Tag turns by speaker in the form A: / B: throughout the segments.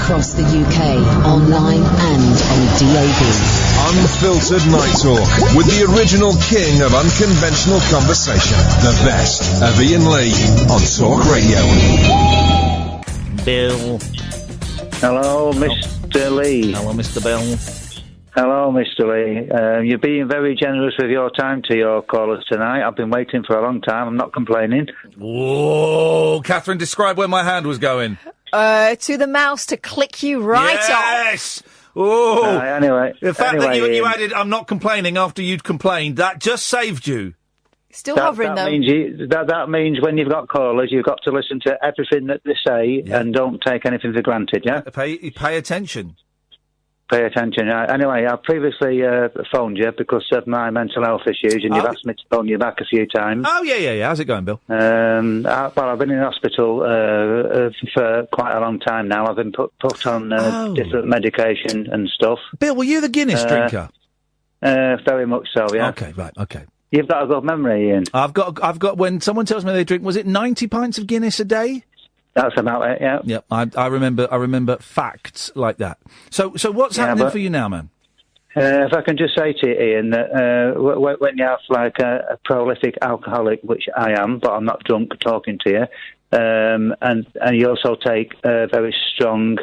A: across the UK, online and on DAB.
B: Unfiltered Night Talk with the original king of unconventional conversation. The best of Iain Lee on Talk Radio.
C: Bill.
D: Hello, Mr. Lee.
C: Hello, Mr. Bill.
D: Hello, Mr. Lee. You're being very generous with your time to your callers tonight. I've been waiting for a long time. I'm not complaining.
C: Whoa, Catherine, describe where my hand was going.
E: To the mouse to click you right off.
C: Yes! Oh,
D: anyway.
C: The fact that you added, I'm not complaining after you'd complained, that just saved you.
E: Still hovering, though.
D: That means when you've got callers, you've got to listen to everything that they say and don't take anything for granted, yeah?
C: Pay attention.
D: Pay attention. Anyway, I previously phoned you because of my mental health issues, and you've asked me to phone you back a few times.
C: Oh, yeah. How's it going, Bill?
D: I've been in hospital for quite a long time now. I've been put on different medication and stuff.
C: Bill, were you the Guinness drinker?
D: Very much so, yeah.
C: Okay, right, okay.
D: You've got a good memory, Ian.
C: I've got. When someone tells me they drink, was it 90 pints of Guinness a day?
D: That's about it, yeah.
C: Yep, I remember facts like that. So what's happening for you now, man?
D: If I can just say to you, Ian, that when you have like a prolific alcoholic, which I am, but I'm not drunk talking to you, and you also take very strong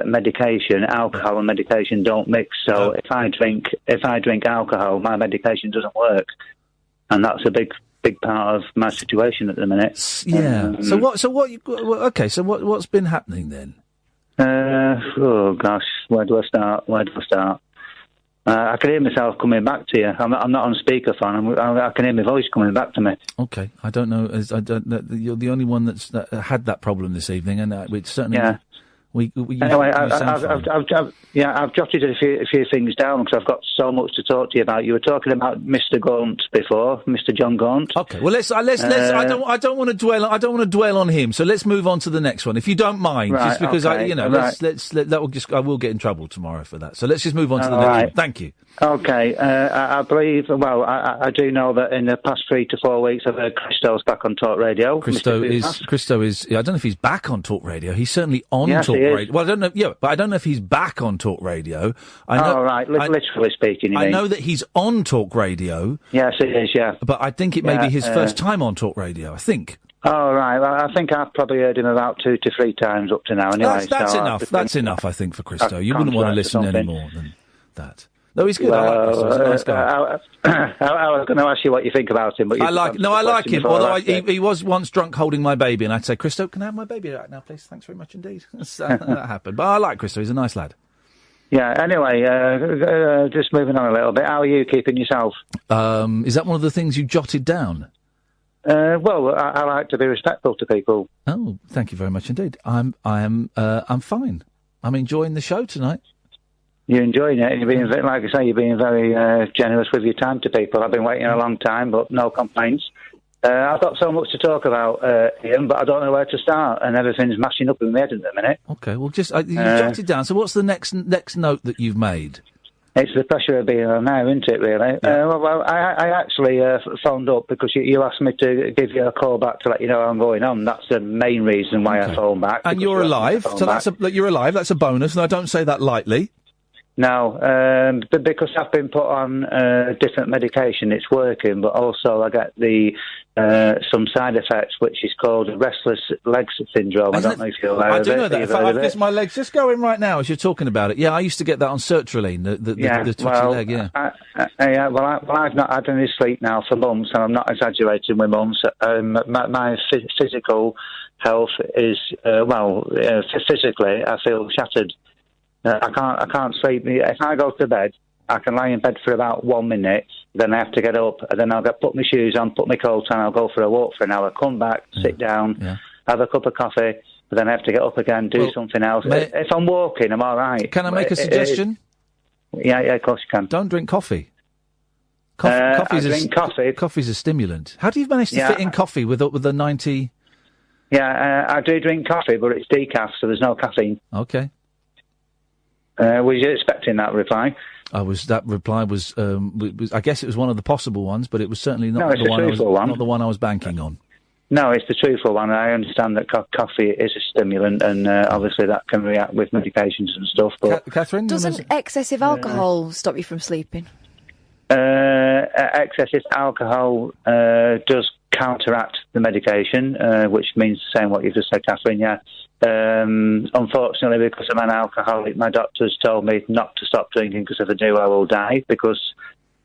D: medication, alcohol and medication don't mix. So if I drink alcohol, my medication doesn't work, and that's a big part of my situation at the minute.
C: Yeah. So what's been happening then?
D: Oh gosh, where do I start? I can hear myself coming back to you. I'm not on speakerphone. I can hear my voice coming back to me.
C: Okay. I don't know. You're the only one that's had that problem this evening, and it's certainly. Yeah.
D: Anyway, I've jotted a few things down because I've got so much to talk to you about. You were talking about Mr. Gaunt before, Mr. John Gaunt.
C: Okay, well let's. I don't want to dwell on him. So let's move on to the next one, if you don't mind.
D: Right,
C: just because I will get in trouble tomorrow for that. So let's just move on to the next one. Thank you.
D: Okay, I believe. Well, I do know that in the past 3 to 4 weeks, I've heard Christo's back on Talk Radio.
C: Christo is. I don't know if he's back on Talk Radio. He's certainly on Talk Radio. Well, I don't know. Yeah, but I don't know if he's back on Talk Radio. I know.
D: Literally speaking. You mean?
C: know that he's on Talk Radio.
D: Yes, it is. Yeah,
C: but I think it may be his first time on Talk Radio. I think.
D: Oh, right. Well, I think I've probably heard him about 2 to 3 times up to now. Anyway,
C: that's enough. That's enough, I think, for Christo. You wouldn't want to listen any more than that. No, he's good. I like Christo. He's a nice guy.
D: I was going to ask you what you think about him, but
C: I like him. Although he was once drunk holding my baby, and I'd say, Christo, can I have my baby right now, please? Thanks very much indeed. That happened. But I like Christo. He's a nice lad.
D: Yeah, anyway, just moving on a little bit. How are you keeping yourself?
C: Is that one of the things you jotted down?
D: Well, I like to be respectful to people.
C: Oh, thank you very much indeed. I'm fine. I'm enjoying the show tonight.
D: You're enjoying it. You're being, like I say, you're being very generous with your time to people. I've been waiting a long time, but no complaints. I've got so much to talk about, Ian, but I don't know where to start, and everything's mashing up in my head at the minute.
C: Okay, well, just you jotted down. So what's the next note that you've made?
D: It's the pressure of being on now, isn't it, really?
C: Yeah.
D: Well, I actually phoned up because you asked me to give you a call back to let you know how I'm going on. That's the main reason why I phoned back.
C: And you're alive, so you're alive. That's a bonus, and I don't say that lightly.
D: No, because I've been put on different medication, it's working, but also I get some side effects, which is called restless legs syndrome. I don't know if you're aware of it.
C: I do know that. In fact, I've got my legs just going right now as you're talking about it. Yeah, I used to get that on sertraline, the twitchy leg, yeah.
D: I've not had any sleep now for months, and I'm not exaggerating with months. My physical health is, physically, I feel shattered. I can't sleep. If I go to bed, I can lie in bed for about 1 minute, then I have to get up, and then I'll put my shoes on, put my coat on, I'll go for a walk for an hour, come back, sit down, have a cup of coffee, but then I have to get up again, do something else. If I'm walking, I'm all right.
C: Can I make a suggestion?
D: Yeah, of course you can.
C: Don't drink coffee.
D: Drink coffee.
C: Coffee's a stimulant. How do you manage to fit in coffee with the 90?
D: Yeah, I do drink coffee, but it's decaf, so there's no caffeine.
C: Okay.
D: Were you expecting that reply?
C: That reply was. I guess it was one of the possible ones, but it was certainly not the one I was banking on.
D: No, it's the truthful one. I understand that coffee is a stimulant, and obviously that can react with medications and stuff. But
C: Catherine,
E: doesn't excessive alcohol stop you from sleeping?
D: Excessive alcohol does counteract the medication, which means saying what you've just said, Catherine. Yeah. Unfortunately, because I'm an alcoholic, my doctors told me not to stop drinking because if I do, I will die. Because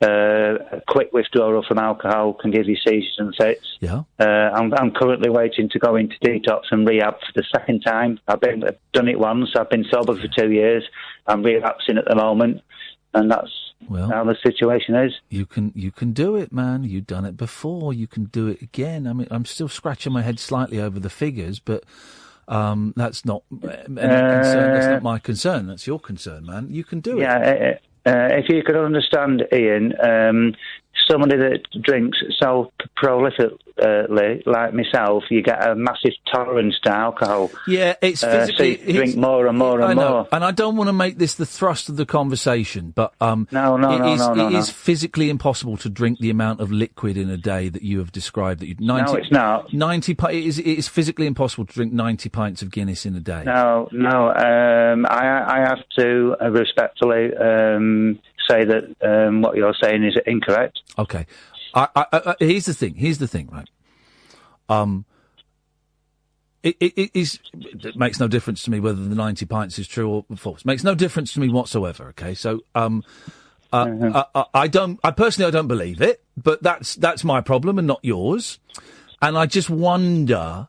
D: a quick withdrawal from alcohol can give you seizures and fits.
C: Yeah.
D: I'm currently waiting to go into detox and rehab for the second time. I've done it once. I've been sober for 2 years. I'm relapsing at the moment, and that's how the situation is.
C: You can do it, man. You've done it before. You can do it again. I mean, I'm still scratching my head slightly over the figures, but that's not any concern. That's not my concern. That's your concern, man. You can do it.
D: Yeah. If you could understand, Ian, somebody that drinks so prolifically like myself, you get a massive tolerance to alcohol.
C: Yeah, it's physically...
D: so you drink more and more and more.
C: And I don't want to make this the thrust of the conversation, but
D: it
C: is physically impossible to drink the amount of liquid in a day that you have described.
D: No, it's not.
C: It is physically impossible to drink 90 pints of Guinness in a day.
D: No. I have to respectfully say that what you're saying is incorrect.
C: Okay. Here's the thing, right? It makes no difference to me whether the 90 pints is true or false. It makes no difference to me whatsoever. Okay, so I personally don't believe it, but that's my problem and not yours. And I just wonder.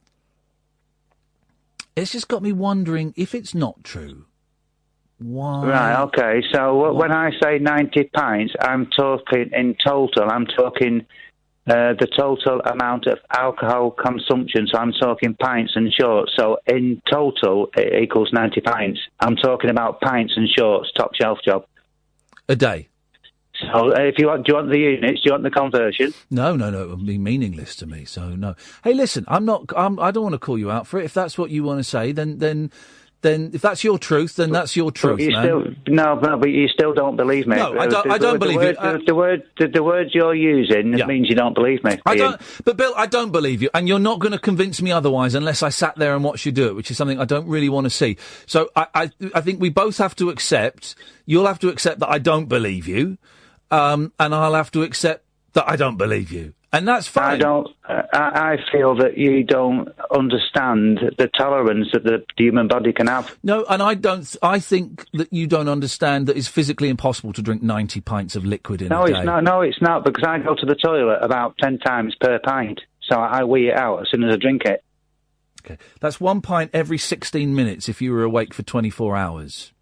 C: It's just got me wondering if it's not true. Why?
D: Right, okay. So when I say 90 pints, I'm talking in total. I'm talking the total amount of alcohol consumption. So I'm talking pints and shorts. So in total, it equals 90 pints. I'm talking about pints and shorts, top shelf job.
C: A day?
D: So do you want the units? Do you want the conversion?
C: No, it would be meaningless to me. So no. Hey, listen, I don't want to call you out for it. If that's what you want to say, then if that's your truth, then that's your truth, man.
D: But you still don't believe me.
C: No, I don't believe you.
D: The words you're using means you don't believe me.
C: But Bill, I don't believe you, and you're not going to convince me otherwise unless I sat there and watched you do it, which is something I don't really want to see. So I think we both have to accept. You'll have to accept that I don't believe you, and I'll have to accept that I don't believe you. And that's fine.
D: I feel that you don't understand the tolerance that the human body can have.
C: No, and I don't. I think that you don't understand that it's physically impossible to drink 90 pints of liquid in a day.
D: No, it's not, because I go to the toilet about 10 times per pint, so I wee it out as soon as I drink it.
C: Okay, that's 1 pint every 16 minutes if you were awake for 24 hours.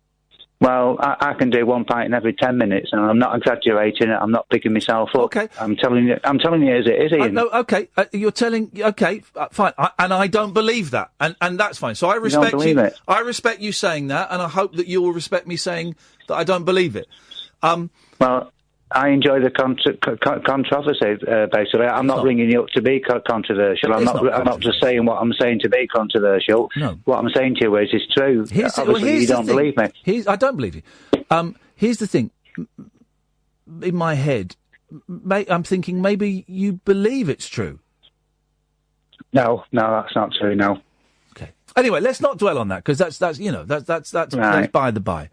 D: Well, I can do 1 pint in every 10 minutes, and I'm not exaggerating it. I'm not picking myself up.
C: Okay,
D: I'm telling you as it is, Ian.
C: No, okay, you're telling. Okay, fine, and I don't believe that, and that's fine. So I respect
D: you. It.
C: I respect you saying that, and I hope that you will respect me saying that I don't believe it.
D: Well, I enjoy the controversy. Basically, I'm not ringing you up to be controversial. I'm not just saying what I'm saying to be controversial.
C: No.
D: What I'm saying to you is it's true. Obviously, you don't believe me.
C: I don't believe you. Here's the thing. In my head, I'm thinking maybe you believe it's true.
D: No, that's not true. No.
C: Okay. Anyway, let's not dwell on that because that's right. That's by the by.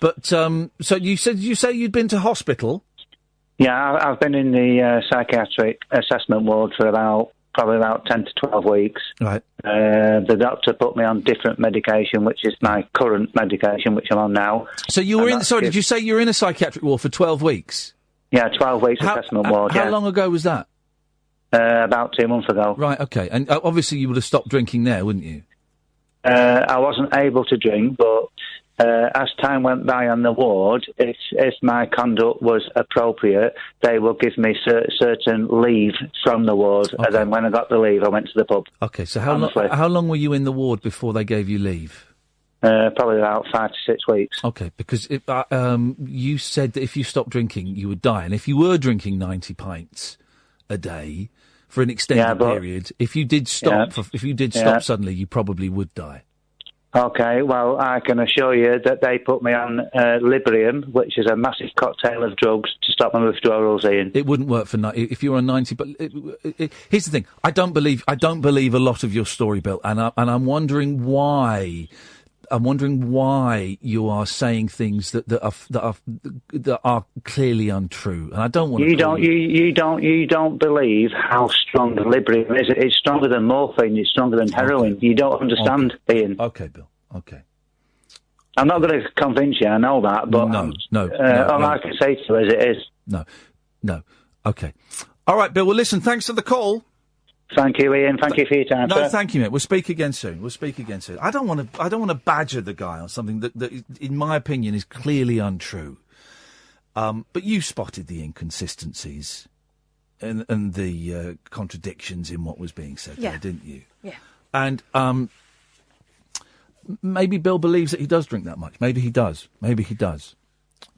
C: But so you say you'd been to hospital?
D: Yeah, I've been in the psychiatric assessment ward for probably about 10 to 12 weeks.
C: Right.
D: The doctor put me on different medication, which is my current medication, which I'm on now.
C: So you were in? Sorry, did you say you were in a psychiatric ward for 12 weeks?
D: Yeah, 12 weeks assessment ward.
C: How long ago was that?
D: About 2 months ago.
C: Right. Okay. And obviously you would have stopped drinking there, wouldn't you?
D: I wasn't able to drink, but as time went by on the ward, if my conduct was appropriate, they will give me certain leave from the ward. Okay. And then when I got the leave, I went to the pub.
C: Okay, so how long were you in the ward before they gave you leave?
D: Probably about 5 to 6 weeks.
C: Okay, because you said that if you stopped drinking, you would die. And if you were drinking 90 pints a day for an extended period, if you did stop, suddenly, you probably would die.
D: Okay, well, I can assure you that they put me on Librium, which is a massive cocktail of drugs to stop my withdrawals, Ian.
C: It wouldn't work for if you're on 90. But here's the thing: I don't believe a lot of your story, Bill, and I'm wondering why. I'm wondering why you are saying things that are clearly untrue, and I don't want.
D: You don't believe how strong Librium is. It's stronger than morphine. It's stronger than heroin. Okay. You don't understand, Ian.
C: Okay, Bill. Okay.
D: I'm not going to convince you. I know that, but
C: no.
D: All I can say to you is it is.
C: No. Okay. All right, Bill. Well, listen. Thanks for the call.
D: Thank you, Ian. Thank you for your time, sir.
C: No, thank you, mate. We'll speak again soon. I don't want to badger the guy on something that, in my opinion, is clearly untrue. But you spotted the inconsistencies and the contradictions in what was being said there, didn't you?
E: Yeah.
C: And maybe Bill believes that he does drink that much. Maybe he does. Maybe he does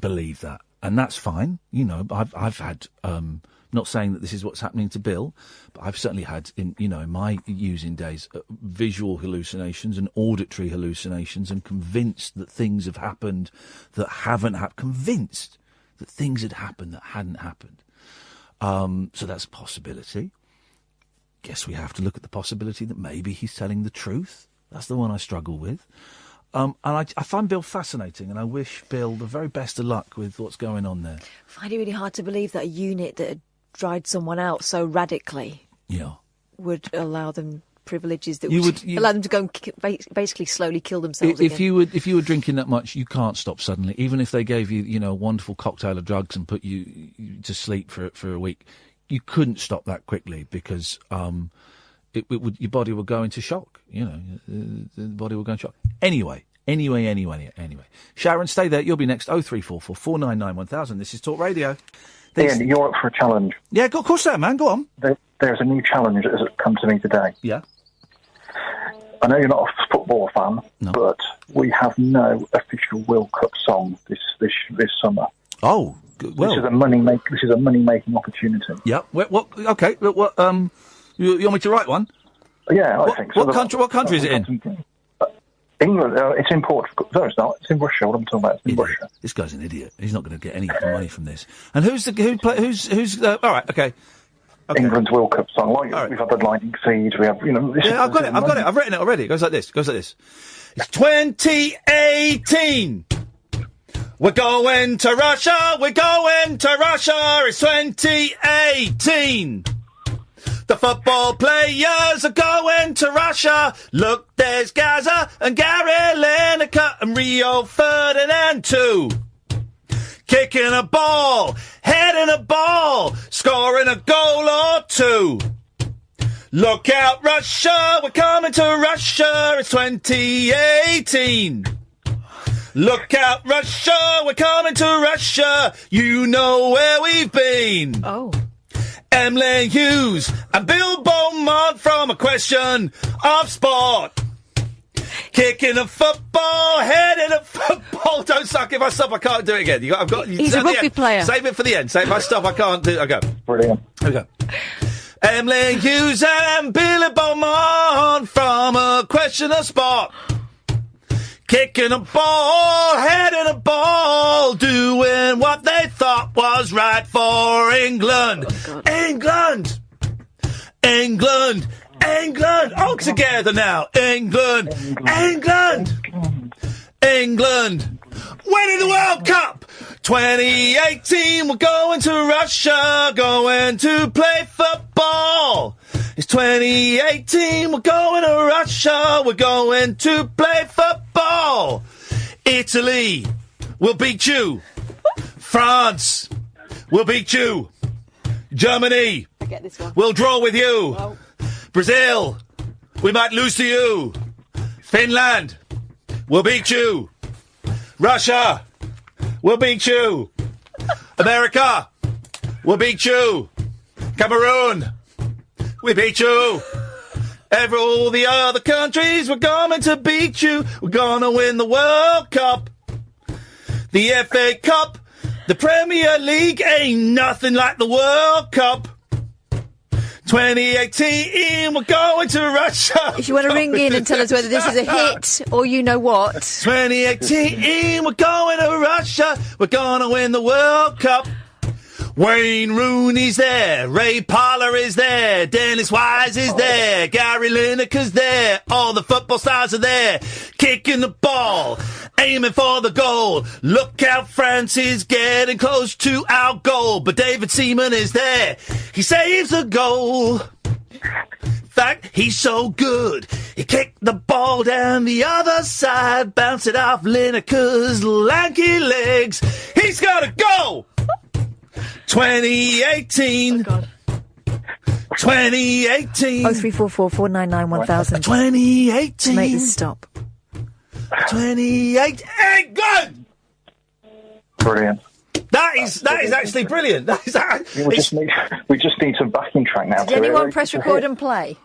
C: believe that, and that's fine. You know, I've had. Not saying that this is what's happening to Bill, but I've certainly had, in my using days, visual hallucinations and auditory hallucinations, and convinced that things have happened that haven't happened. Convinced that things had happened that hadn't happened. So that's a possibility. Guess we have to look at the possibility that maybe he's telling the truth. That's the one I struggle with. And I find Bill fascinating, and I wish Bill the very best of luck with what's going on there.
E: I find it really hard to believe that a unit that had dried someone out so radically would allow them privileges that would allow them to go and basically slowly kill themselves
C: if
E: again.
C: If you were drinking that much, you can't stop suddenly. Even if they gave you, a wonderful cocktail of drugs and put you to sleep for a week, you couldn't stop that quickly because your body will go into shock. The body will go into shock. Anyway. Sharon, stay there. You'll be next. 0344 499 1000. This is Talk Radio.
F: Ian, you're up for a challenge.
C: Yeah, of course I am, man. Go on.
F: There's a new challenge that has come to me today.
C: Yeah.
F: I know you're not a football fan, but we have no official World Cup song this summer.
C: Oh, well.
F: This is a money-making opportunity.
C: Yeah. What? Okay. What? You want me to write one?
F: Yeah, I think so.
C: What country is it in?
F: England. It's in Portugal. No, it's not. It's in Russia. What I'm talking about. It's in Russia.
C: This guy's an idiot. He's not going to get any money from this. And who's all right. Okay.
F: England's World Cup song. We've had the Lightning Seed. We have,
C: I've got it. I've written it already. It goes like this. It's 2018. We're going to Russia. It's 2018. The football players are going to Russia. Look, there's Gaza and Gary Lineker and Rio Ferdinand too. Kicking a ball, heading a ball, scoring a goal or two. Look out, Russia, we're coming to Russia. It's 2018. Look out, Russia, we're coming to Russia. You know where we've been.
E: Oh.
C: Emily Hughes and Bill Beaumont from A Question of Sport. Kicking a football, heading a football. Don't suck. If I stop, I can't do it again.
E: He's a rugby player.
C: Save it for the end. If I stop, I can't do it. Okay.
F: Brilliant.
C: Okay. Emily Hughes and Billy Beaumont from A Question of Sport. Kicking a ball, heading a ball, doing what they thought was right for England.
E: Oh,
C: England. All together now. England. Winning the World Cup. 2018, we're going to Russia, going to play football. It's 2018, we're going to Russia, we're going to play football. Italy will beat you. France will beat you. Germany will draw with you.
E: Oh.
C: Brazil, we might lose to you. Finland will beat you. Russia will beat you. America will beat you. Cameroon, we beat you. All the other countries, we're going to beat you. We're going to win the World Cup. The FA Cup, the Premier League ain't nothing like the World Cup. 2018, we're going to Russia.
E: If you want to ring in and tell us whether this is a hit or you know what.
C: 2018, we're going to Russia. We're going to win the World Cup. Wayne Rooney's there, Ray Parlour is there, Dennis Wise is there, Gary Lineker's there, all the football stars are there, kicking the ball, aiming for the goal. Look out, France is getting close to our goal, but David Seaman is there, he saves the goal. In fact, he's so good, he kicked the ball down the other side, bounced it off Lineker's lanky legs, he's got a goal! 2018. Oh, God. 2018.
E: 0344 499 1000.
C: 2018.
E: To make this stop.
C: 2018. Good!
F: Brilliant.
C: That is actually brilliant.
F: We just need some backing track now.
E: Did anyone press record and play?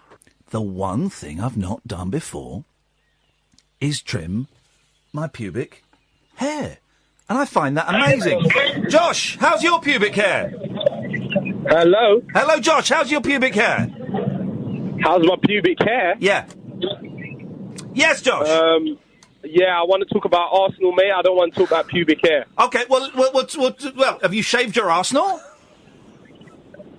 C: The one thing I've not done before is trim my pubic hair. And I find that amazing. Josh, how's your pubic hair?
G: Hello?
C: Hello, Josh, how's your pubic hair?
G: How's my pubic hair?
C: Yeah. Yes, Josh?
G: Yeah, I want to talk about Arsenal, mate. I don't want to talk about pubic hair.
C: OK, well, have you shaved your Arsenal?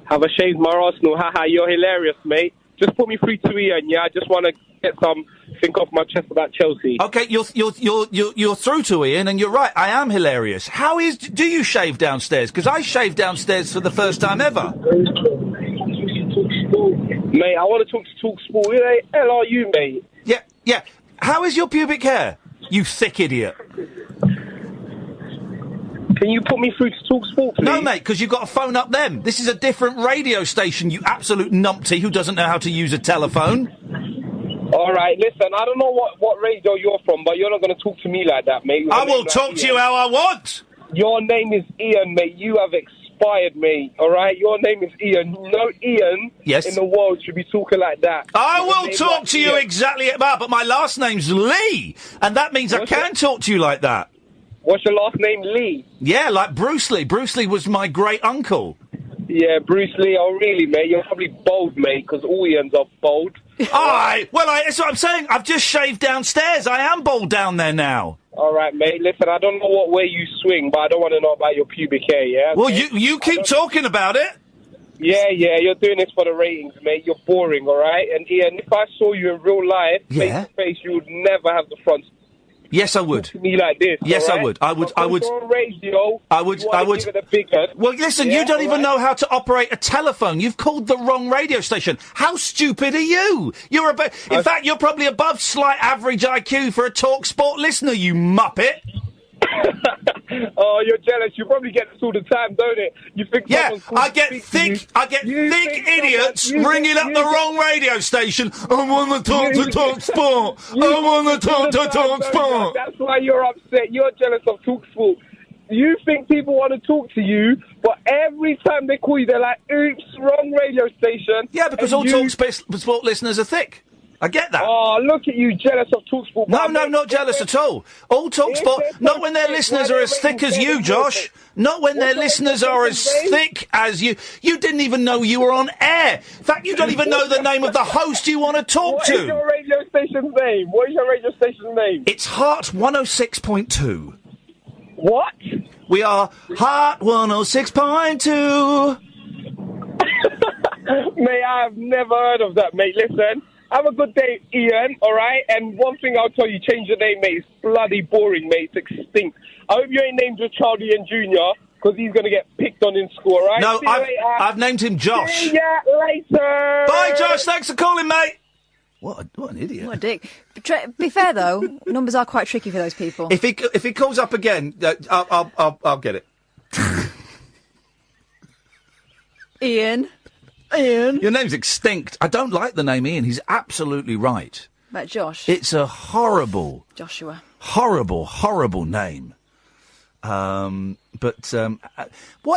G: Have I shaved my Arsenal? Haha, you're hilarious, mate. Just put me through to Iain, yeah? I just want to get something off my chest about Chelsea.
C: OK, you're through to Iain, and you're right, I am hilarious. Do you shave downstairs? Because I shaved downstairs for the first time ever.
G: Mate, I want to talk to talkSPORT. Who the hell are you, mate?
C: Yeah. How is your pubic hair, you thick idiot?
G: Can you put me through to talkSPORT, please?
C: No, mate, because you've got to phone up them. This is a different radio station, you absolute numpty who doesn't know how to use a telephone.
G: All right, listen, I don't know what radio you're from, but you're not going to talk to me like that, mate.
C: I will talk to you how I want.
G: Your name is Iain, mate. You have expired, mate. All right? Your name is Iain. No Iain in the world should be talking like that.
C: I will talk to you exactly about, but my last name's Lee, and that means I can talk to you like that.
G: What's your last name, Lee?
C: Yeah, like Bruce Lee. Bruce Lee was my great uncle.
G: Yeah, Bruce Lee. Oh, really, mate? You're probably bold, mate, because all Ians are bold.
C: That's what I'm saying. I've just shaved downstairs. I am bald down there now.
G: All right, mate. Listen, I don't know what way you swing, but I don't want to know about your pubic hair, yeah?
C: Well, you keep talking about it.
G: Yeah, you're doing this for the ratings, mate. You're boring, all right? And Iain, if I saw you in real life, face to face, you would never have the front.
C: Yes, I would.
G: To me like this.
C: Yes,
G: right?
C: I would. I would.
G: On radio,
C: I would.
G: Give it a big head.
C: Well, listen, you don't even know how to operate a telephone. You've called the wrong radio station. How stupid are you? In fact, you're probably above slight average IQ for a talkSPORT listener, you muppet.
G: Oh, you're jealous. You probably get this all the time, don't it? You think?
C: Yeah, I get thick idiots ringing up the wrong radio station. I want to talk to talkSPORT. I want to talk to talkSPORT.
G: That's why you're upset. You're jealous of talkSPORT. You think people want to talk to you, but every time they call you, they're like, "Oops, wrong radio station."
C: Yeah, because all talkSPORT listeners are thick. I get that.
G: Oh, look at you, jealous of talkSPORT.
C: No, not jealous at all. All talkSPORT, not when their listeners are as thick as you, Josh. Not when their listeners are as thick as you. You didn't even know you were on air. In fact, you don't even know the name of the host you want to talk to.
G: What is your radio station's name? What is your radio station's name?
C: It's Heart 106.2.
G: What?
C: We are Heart 106.2.
G: Mate, I have never heard of that, mate. Listen. Have a good day, Iain, all right? And one thing I'll tell you, change your name, mate. It's bloody boring, mate. It's extinct. I hope you ain't named just Charlie and Junior, because he's going to get picked on in school, all right?
C: No, I've named him Josh.
G: See ya later.
C: Bye, Josh. Thanks for calling, mate. What an idiot.
E: What a dick. Be fair, though, numbers are quite tricky for those people.
C: If he calls up again, I'll get it.
E: Iain.
C: Your name's extinct. I don't like the name Iain. He's absolutely right.
E: But Josh.
C: It's a horrible...
E: Joshua.
C: Horrible name. What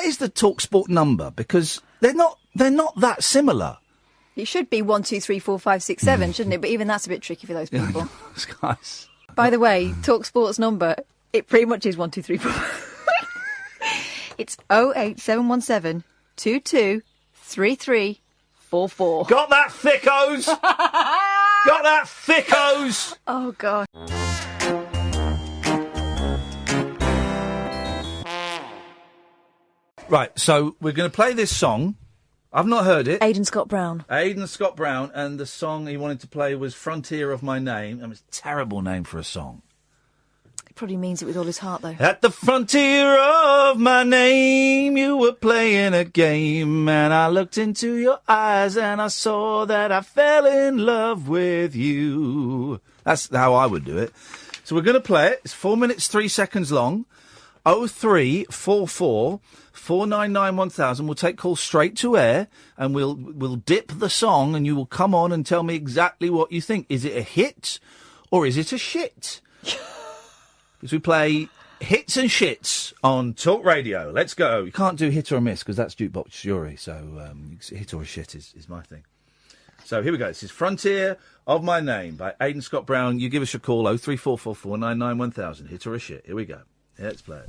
C: is the talkSPORT number? Because they're not that similar.
E: It should be 1, 2, 3, 4, 5, 6, 7, shouldn't it? But even that's a bit tricky for those people.
C: Guys.
E: By the way, talkSPORT's number, it pretty much is 1, 2, 3, 4. It's 08717 22 33 0344.
C: Got that, thickos? Got that, thickos?
E: Oh, God.
C: Right, so we're going to play this song. I've not heard it.
E: Aidan Scott Brown.
C: Aidan Scott Brown, and the song he wanted to play was Frontier of My Name. It's a terrible name for a song.
E: He probably means it with all his heart, though.
C: At the frontier of my name, you were playing a game, and I looked into your eyes, and I saw that I fell in love with you. That's how I would do it. So we're going to play it. It's 4 minutes, 3 seconds long. 0344 499 1000. We'll take calls straight to air, and we'll dip the song, and you will come on and tell me exactly what you think. Is it a hit or is it a shit? Because we play hits and shits on Talk Radio. Let's go. You can't do hit or miss because that's jukebox jury. So hit or shit is my thing. So here we go. This is Frontier of My Name by Aidan Scott Brown. You give us a call, 0344 499 1000. Hit or a shit. Here we go. Let's play it.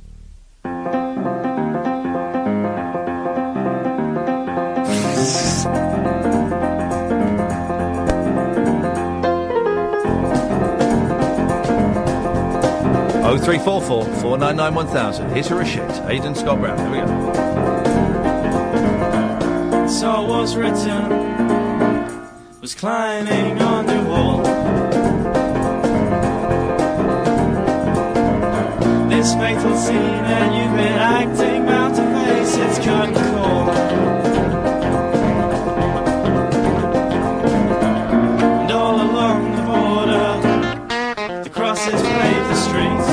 C: 0344 499 1000. Hit or a shit. Aidan Scott Brown. Here we go.
H: So was written, was climbing on the wall. This fatal scene, and you've been acting about to face its curtain call. And all along the border, the crosses pave the streets.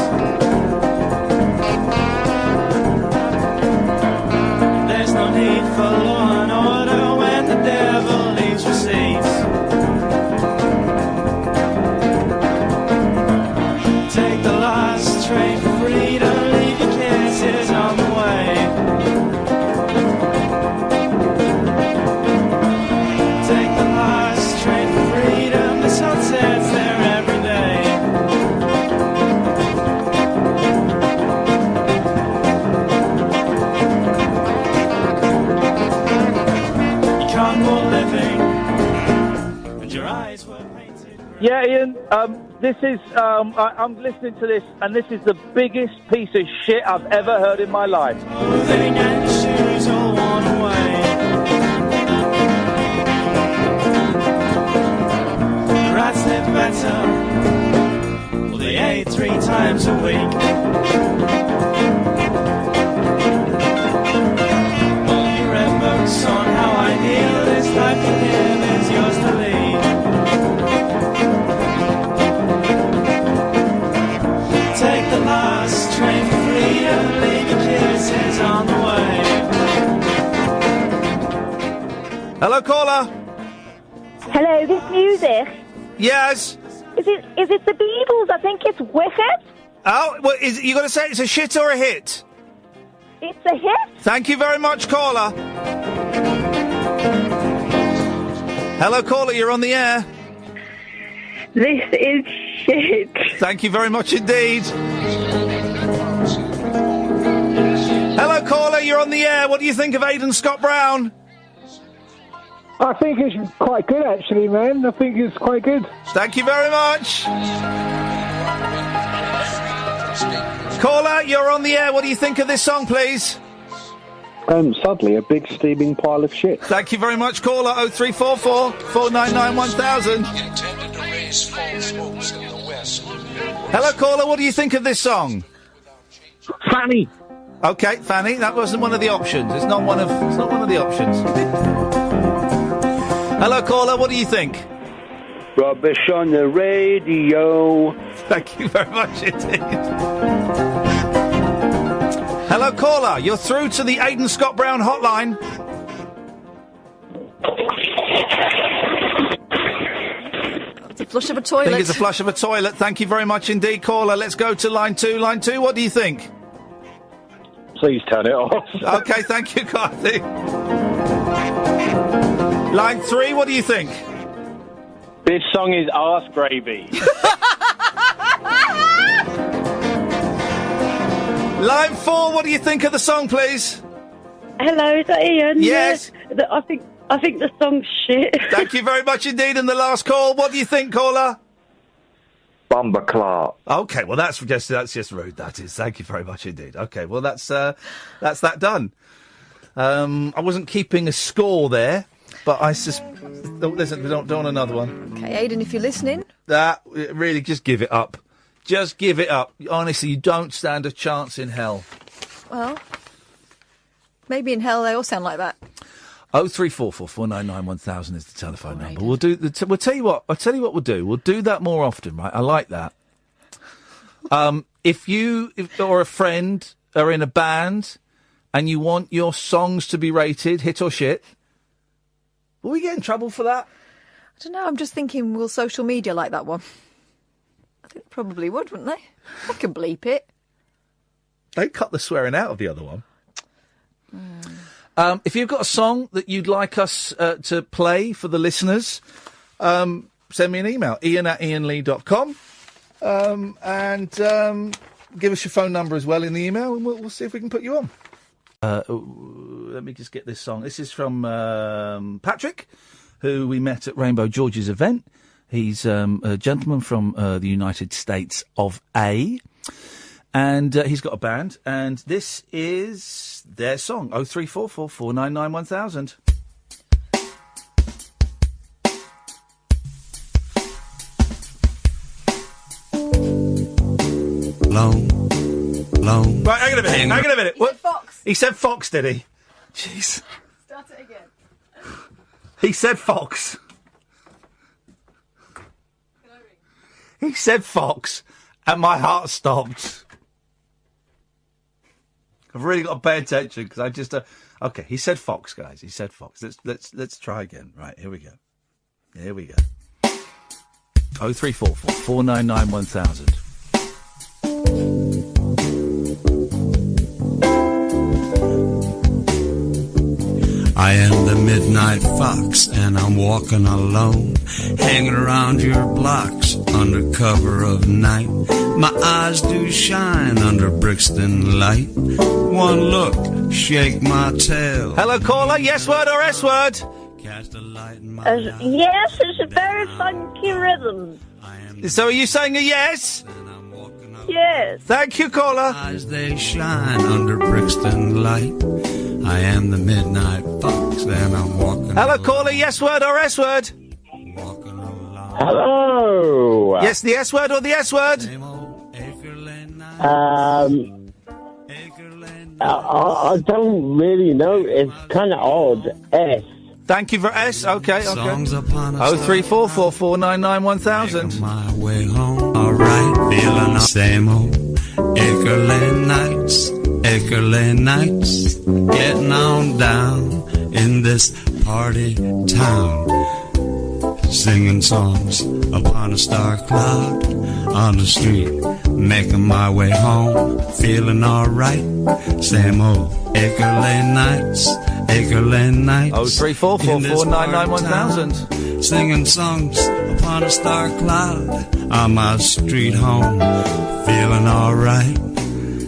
H: There's no need for law and order when the devil leaves receipts. Take the last train for freedom, leave your kisses on the way. Take the last train for freedom, the sun sets there every day. You can't go living, and your eyes were painted.
I: Yeah, Ian, this is, I'm listening to this, and this is the biggest piece of shit I've ever heard in my life.
H: Clothing and shoes all worn away. The rats live better, well, they ate 3 times a week. Well, you read books on how ideal this life to live is yours to lead. Take the last train for freedom, leave your kisses on the way.
C: Hello, caller.
J: Hello, this music.
C: Yes.
J: Is it the Beatles? I think it's Wicked.
C: Oh, well, you got to say it's a shit or a hit?
J: It's a hit.
C: Thank you very much, caller. Hello, caller. You're on the air.
J: This is shit.
C: Thank you very much indeed. Hello, caller. You're on the air. What do you think of Aidan Scott Brown?
K: I think it's quite good, actually, man. I think it's quite good.
C: Thank you very much. Caller, you're on the air. What do you think of this song, please?
K: Sadly, a big steaming pile of shit.
C: Thank you very much, caller. 0344 499 1000. Hello, caller. What do you think of this song?
K: Fanny.
C: Okay, Fanny. That wasn't one of the options. It's not one of the options. Hello, caller. What do you think?
K: Rubbish on the radio.
C: Thank you very much indeed. Hello, caller. You're through to the Aidan Scott Brown hotline.
E: It's a flush of a toilet.
C: I think it's a flush of a toilet. Thank you very much indeed, caller. Let's go to line 2. Line 2, what do you think?
K: Please turn it off.
C: Okay, thank you, Carthy. Line 3, what do you think?
K: This song is arse gravy.
C: Line 4, what do you think of the song, please?
J: Hello, is that Ian?
C: Yes.
J: Yeah, I
L: I think the song's shit.
C: Thank you very much indeed. And the last call, what do you think, caller?
M: Bumba Clark.
C: Okay, well that's just rude. That is. Thank you very much indeed. Okay, well that's that done. I wasn't keeping a score there, but I listen. We don't want another one.
E: Okay, Aidan, if you're listening,
C: really just give it up. Just give it up. Honestly, you don't stand a chance in hell.
E: Well, maybe in hell they all sound like that.
C: 03444991000 is the telephone number. We'll do. We'll tell you what. I'll tell you what we'll do. We'll do that more often, right? I like that. If you or a friend are in a band and you want your songs to be rated hit or shit, will we get in trouble for that?
E: I don't know. I'm just thinking, will social media like that one? I think they probably would, wouldn't they? I can bleep it.
C: They cut the swearing out of the other one. If you've got a song that you'd like us to play for the listeners, send me an email, ian@ianlee.com, and give us your phone number as well in the email, and we'll see if we can put you on. Let me just get this song. This is from Patrick, who we met at Rainbow George's event. He's a gentleman from the United States of A. And he's got a band, and this is their song, 03444991000. Long. Right, hang on a minute.
E: He said Fox.
C: He said Fox, did he? Jeez.
E: Start it again.
C: He said Fox. He said Fox, and my heart stopped. I've really got to pay attention because I just okay. He said Fox, guys. He said Fox. Let's try again. Right, here we go. 03444991000.
N: I am the midnight fox, and I'm walking alone, hanging around your blocks under cover of night. My eyes do shine under Brixton light. One look, shake my tail.
C: Hello, caller. Yes word or S word?
N: Cast a light in my
J: Yes, it's a very funky rhythm.
C: So are you saying a yes?
J: Yes.
C: Thank you, caller.
N: Eyes they shine under Brixton light. I am the midnight fox, and I'm walking.
C: Hello, caller. Yes word or S word?
K: Hello.
C: Yes, the S word or the S word?
K: I don't really know. It's kind of odd. S.
C: Thank you for S. Okay. 03444991000.
N: My way home, all right, feeling the same old Acre nights, getting on down in this party town, singing songs upon a star cloud on the street, making my way home, feeling all right, same old Acre Lane nights.
C: 03444991000.
N: Singing songs upon a star cloud on my street home, feeling all right.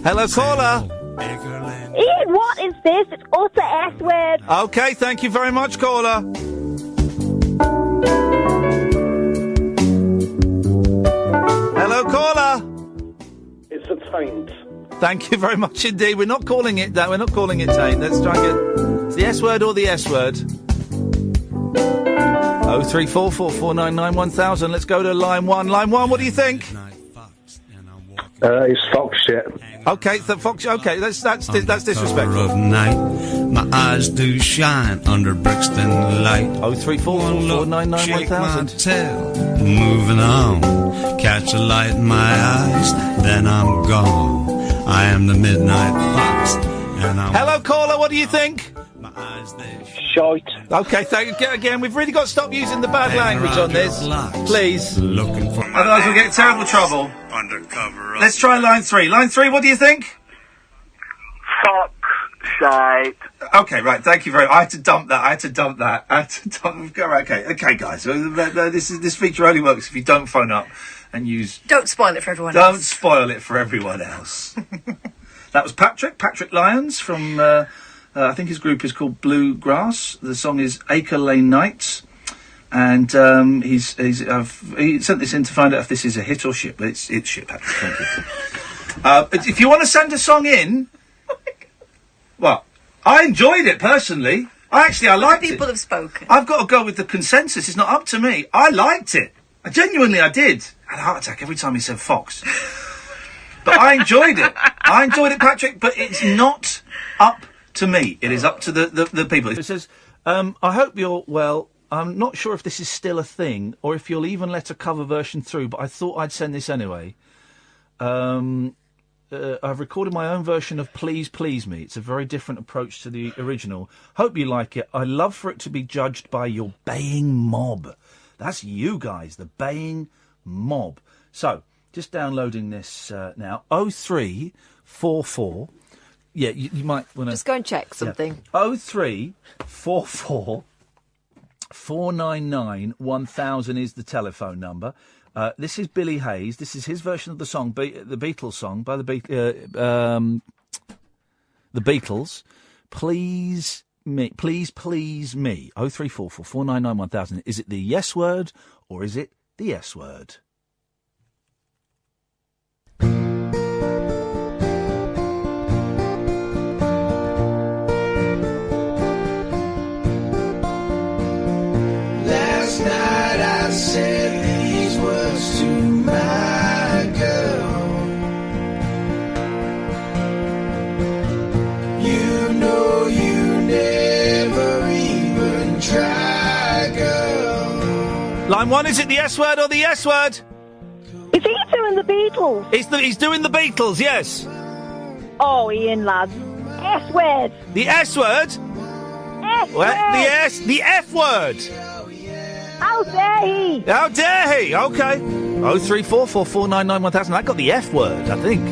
C: Hello, caller.
J: Ian, what is this? It's also S word.
C: Okay, thank you very much, caller. Hello, caller.
O: It's a taint.
C: Thank you very much indeed. We're not calling it that. We're not calling it taint. Let's try and get the S word or the S word. 03444991000. Let's go to line one. Line one, what do you think?
F: It's Fox shit.
C: Okay, Fox. Okay, that's disrespectful.
N: Of night, my eyes do shine under Brixton light.
C: 03444991000.
N: Tail, moving on, catch a light in my eyes, then I'm gone. I am the midnight fox, and I'm.
C: Hello, caller. What do you think?
N: My eyes they
O: shite.
C: Okay, thank you again. We've really got to stop using the bad language on this, please.
N: Looking for.
C: Otherwise, we'll get in terrible trouble.
N: Undercover.
C: Let's try line three. Line three. What do you think?
O: Fuck shite.
C: Okay, right. Thank you very much. I had to dump that. Okay, guys. This feature only works if you don't phone up and use.
E: Don't spoil it for everyone else.
C: Don't spoil it for everyone else. That was Patrick Lyons from I think his group is called Bluegrass. The song is Acre Lane Nights. And he sent this in to find out if this is a hit or shit, but it's shit, Patrick. Thank you. If you want to send a song in, well, I enjoyed it personally. I liked it.
E: People have spoken.
C: I've got to go with the consensus. It's not up to me. I liked it. I did. I had a heart attack every time he said Fox. But I enjoyed it. Patrick, but it's not up to me. It is up to the people. It says, I hope you're well. I'm not sure if this is still a thing or if you'll even let a cover version through, but I thought I'd send this anyway. I've recorded my own version of Please Please Me. It's a very different approach to the original. Hope you like it. I love for it to be judged by your baying mob. That's you guys, the baying mob. So, just downloading this now. 0344. Yeah, you might want to...
E: Just go and check something.
C: Yeah. 0344 499 1000 is the telephone number. This is Billy Hayes. This is his version of the song, the Beatles song by the Beatles. Please me. 0344 499 1000. Is it the yes word or is it the S word?
H: Last night I said these words to my girl. You know you never even try, girl.
C: Line 1, is it the S word or the S word?
J: Is he doing the Beatles?
C: He's doing the Beatles, yes.
J: Oh, Iain, lad. S word.
C: The S word?
J: S word.
C: The F word.
J: How dare he?
C: How dare he? Okay. 0344 499 1000. I got the F word, I think.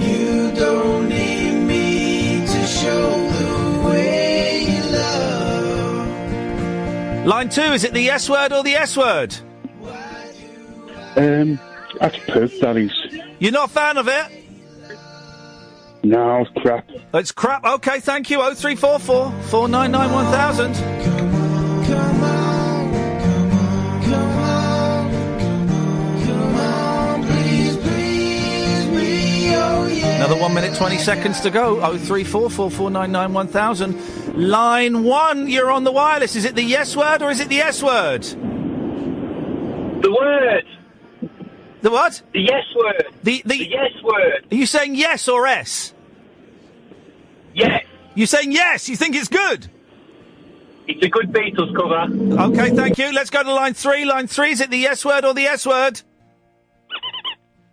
H: You don't need me to show the way you love.
C: Line 2, is it the S word or the S word?
F: That's poop, that is.
C: You're not a fan of it?
F: No, it's crap.
C: It's crap. Okay, thank you. 0344 499 1000.
H: Come on, please me, oh yeah.
C: Another 1 minute, 20 seconds to go. 0344 499 1000. Line 1, you're on the wireless. Is it the yes word or is it the S word?
O: The word.
C: The what?
O: The yes word.
C: The
O: yes word.
C: Are you saying yes or S?
O: Yes.
C: You're saying yes? You think it's good?
O: It's a good Beatles cover.
C: Okay, thank you. Let's go to line 3. Line 3, is it the yes word or the S word?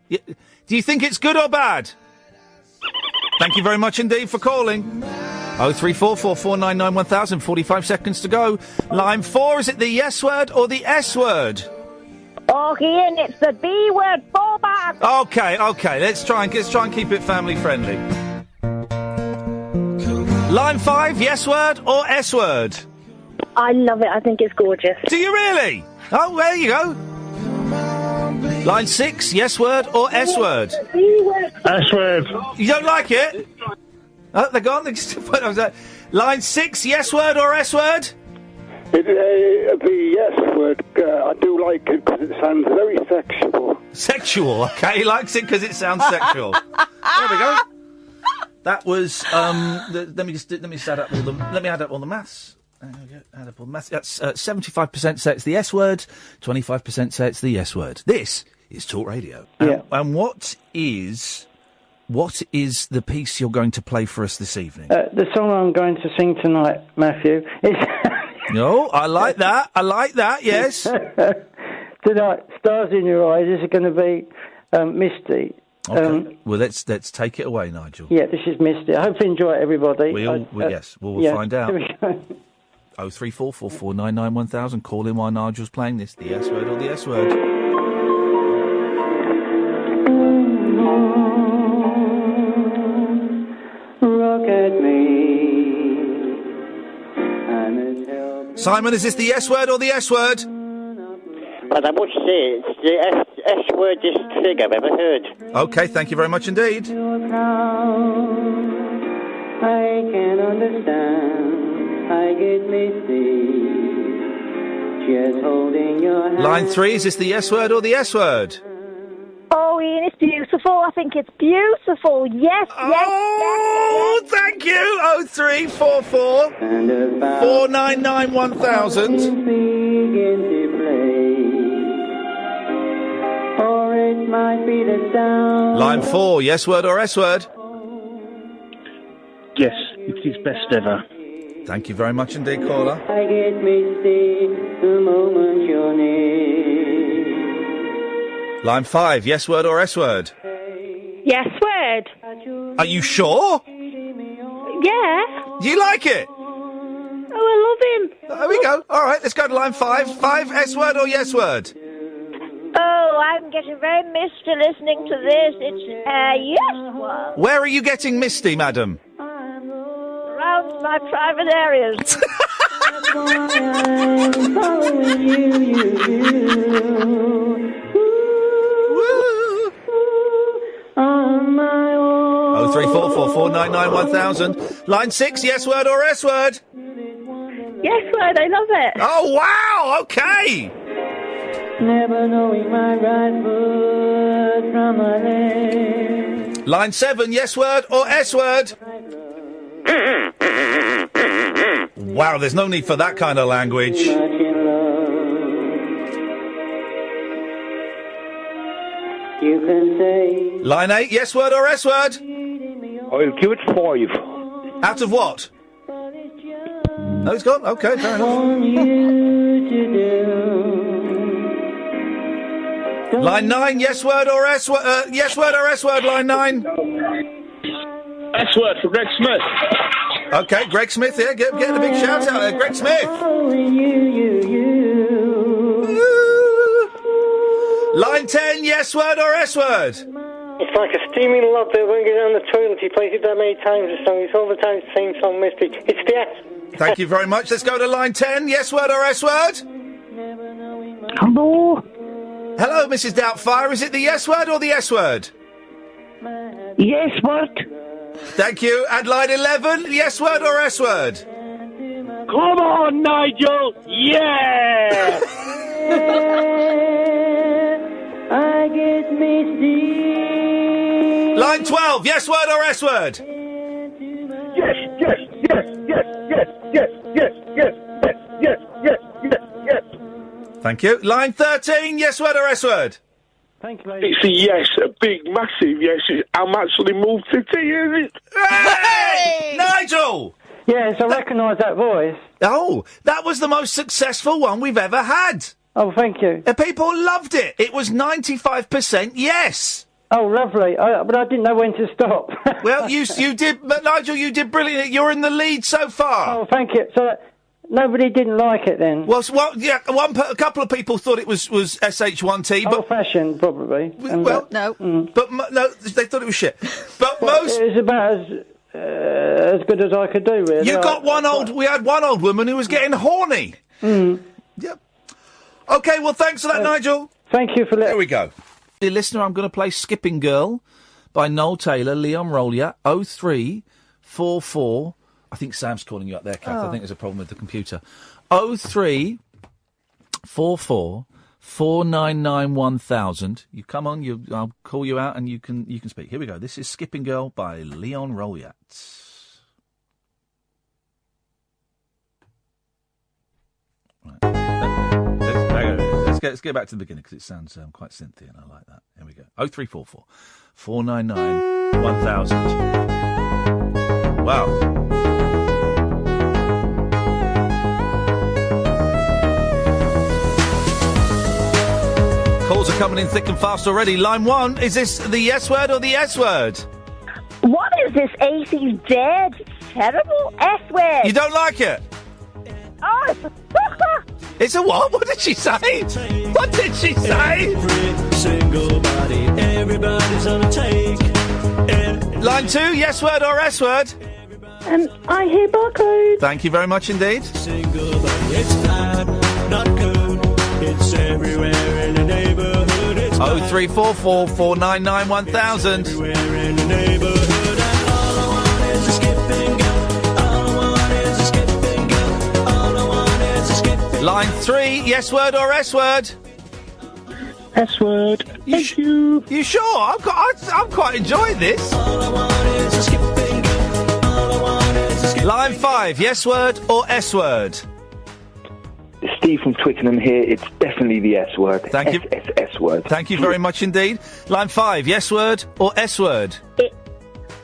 C: Do you think it's good or bad? Thank you very much indeed for calling. 0344 499 1000. 45 seconds to go. Line 4, is it the yes word or the S word?
J: Oh, Iain, it's the B word. Fall back.
C: Okay. Let's try and keep it family friendly. Line 5, yes word or S word?
J: I love it. I think it's gorgeous.
C: Do you really? Oh, there you go. Line 6, yes word or S word?
F: S word.
C: You don't like it? Oh, they're gone. Line 6, yes word or S word?
F: The yes word, I do like it because it sounds very sexual.
C: Sexual, okay. He likes it because it sounds sexual. There we go. That was. Let me add up all the maths. Add up all the maths. That's 75% say it's the S word, 25% say it's the yes word. This is Talk Radio.
K: Yeah.
C: And what is the piece you're going to play for us this evening?
K: The song I'm going to sing tonight, Matthew, is...
C: No, I like that. Yes.
K: Tonight, Stars in Your Eyes is going to be Misty.
C: Okay. Well, let's take it away, Nigel.
K: Yeah, this is Misty. I hope you enjoy it, everybody.
C: We'll find out. 0344 499 1000. Call in while Nigel's playing this. The S word or the S word?
K: Look at me.
C: Simon, is this the S word or the S word?
L: But I must say, it's the S wordest thing I've ever heard.
C: Okay, thank you very much indeed.
P: I can't understand. I get misty. Just holding your hand.
C: Line 3, is this the yes word or the S word?
J: Oh, Ian, it's beautiful. I think it's beautiful. Yes,
C: Oh,
J: yes.
C: Thank you. 0344 499 1000.
P: Begin to play. Or it might be the sound.
C: Line 4, yes word or S word?
Q: Yes, it's his best ever.
C: Thank you very much indeed, caller.
P: I get misty the moment you're near.
C: Line 5, yes word or S word?
J: Yes, word.
C: Are you sure?
J: Yeah.
C: Do you like it?
J: Oh, I love him.
C: There we go. All right, let's go to line 5. 5, S word or yes word?
J: Oh, I'm getting very misty listening to this. It's yes word.
C: Where are you getting misty, madam?
J: Around my private areas.
P: That's why I'm following you. On my own.
C: 0344 499 1000. Line 6, yes word or S word?
J: Yes word, I love it.
C: Oh, wow, okay.
P: Never knowing my right foot from my left.
C: Line 7, yes word or S word? Wow, there's no need for that kind of language.
P: You can say.
C: Line 8, yes word or S word?
Q: I'll give it 5.
C: Out of what? No, it's gone. Okay, fair enough. Line 9, yes word or S word? Yes word or S word, line 9?
Q: S word for Greg Smith.
C: Okay, Greg Smith here. Getting a big shout out there. Greg Smith. Line 10, yes word or S word?
R: It's like a steaming log that won't go down the toilet. He plays it that many times, the song. It's all the time the same song, Misty. It's the S.
C: Thank you very much. Let's go to line 10, yes word or S word?
K: Hello?
C: Hello, Mrs. Doubtfire. Is it the yes word or the S word?
K: Yes word.
C: Thank you. And line 11, yes word or S word?
Q: Come on, Nigel. Yeah.
P: I get misty.
C: Line 12, yes word or S word?
Q: Yes, yes, yes, yes, yes, yes, yes, yes, yes, yes, yes, yes.
C: Thank you. Line 13, yes word or S word?
R: Thank you, lady.
Q: It's a yes, a big, massive yes. I'm actually moved to tears.
C: Hey! Nigel!
R: Yes, I recognise that voice.
C: Oh, that was the most successful one we've ever had.
R: Oh, thank you.
C: People loved it. It was 95% yes.
R: Oh, lovely. But I didn't know when to stop.
C: Well, you did, but Nigel, you did brilliantly. You're in the lead so far.
R: Oh, thank you. So nobody didn't like it then?
C: Well, yeah, a couple of people thought it was SH1T, but
R: old-fashioned probably.
C: Well,
E: no,
C: but no, they thought it was shit. But most
R: it was about as good as I could do. Really,
C: you got we had one old woman who was getting horny.
R: Mm.
C: Yep. Okay, well, thanks for that, Nigel.
R: Thank you for letting.
C: There we go. Dear listener, I'm going to play Skipping Girl by Noel Taylor, Leon Rolia, 0344. I think Sam's calling you up there, Kath. I think there's a problem with the computer. 0344 499 1000. You come on, I'll call you out and you can speak. Here we go. This is Skipping Girl by Leon Rolia. Let's get back to the beginning because it sounds quite synthy and I like that. Here we go. 0344 499 1000. Wow. Calls are coming in thick and fast already. Line 1, is this the yes word or the S word?
J: What is this 80s dead? Terrible S word.
C: You don't like it?
J: Oh, it's a sucker.
C: It's a what? What did she say? What did she say?
H: Every single body, everybody's on a take.
C: Line 2, yes word or S word?
J: I hear barcode.
C: Thank you very much indeed.
H: Single body, it's bad, not good. It's everywhere in the neighborhood. It's
C: 0344 499 1000.
H: everywhere in the neighborhood. And all I want is a skipping
C: Line 3, yes word or S word?
K: S word. Thank you.
C: You sure? I'm quite enjoying this. Line 5, yes word or S word?
M: Steve from Twickenham here. It's definitely the S word.
C: Thank you.
M: S word.
C: Thank you very much indeed. Line 5, yes word or S word?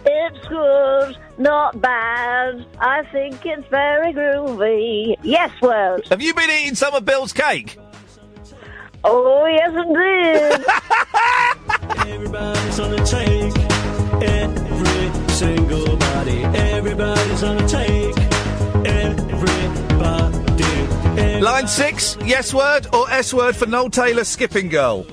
J: It's good, not bad. I think it's very groovy. Yes word.
C: Have you been eating some of Bill's cake?
J: Oh, yes, indeed.
H: Everybody's on the take. Every single body. Everybody's on the take. Everybody.
C: Line 6, yes word or S word for Noel Taylor, Skipping Girl?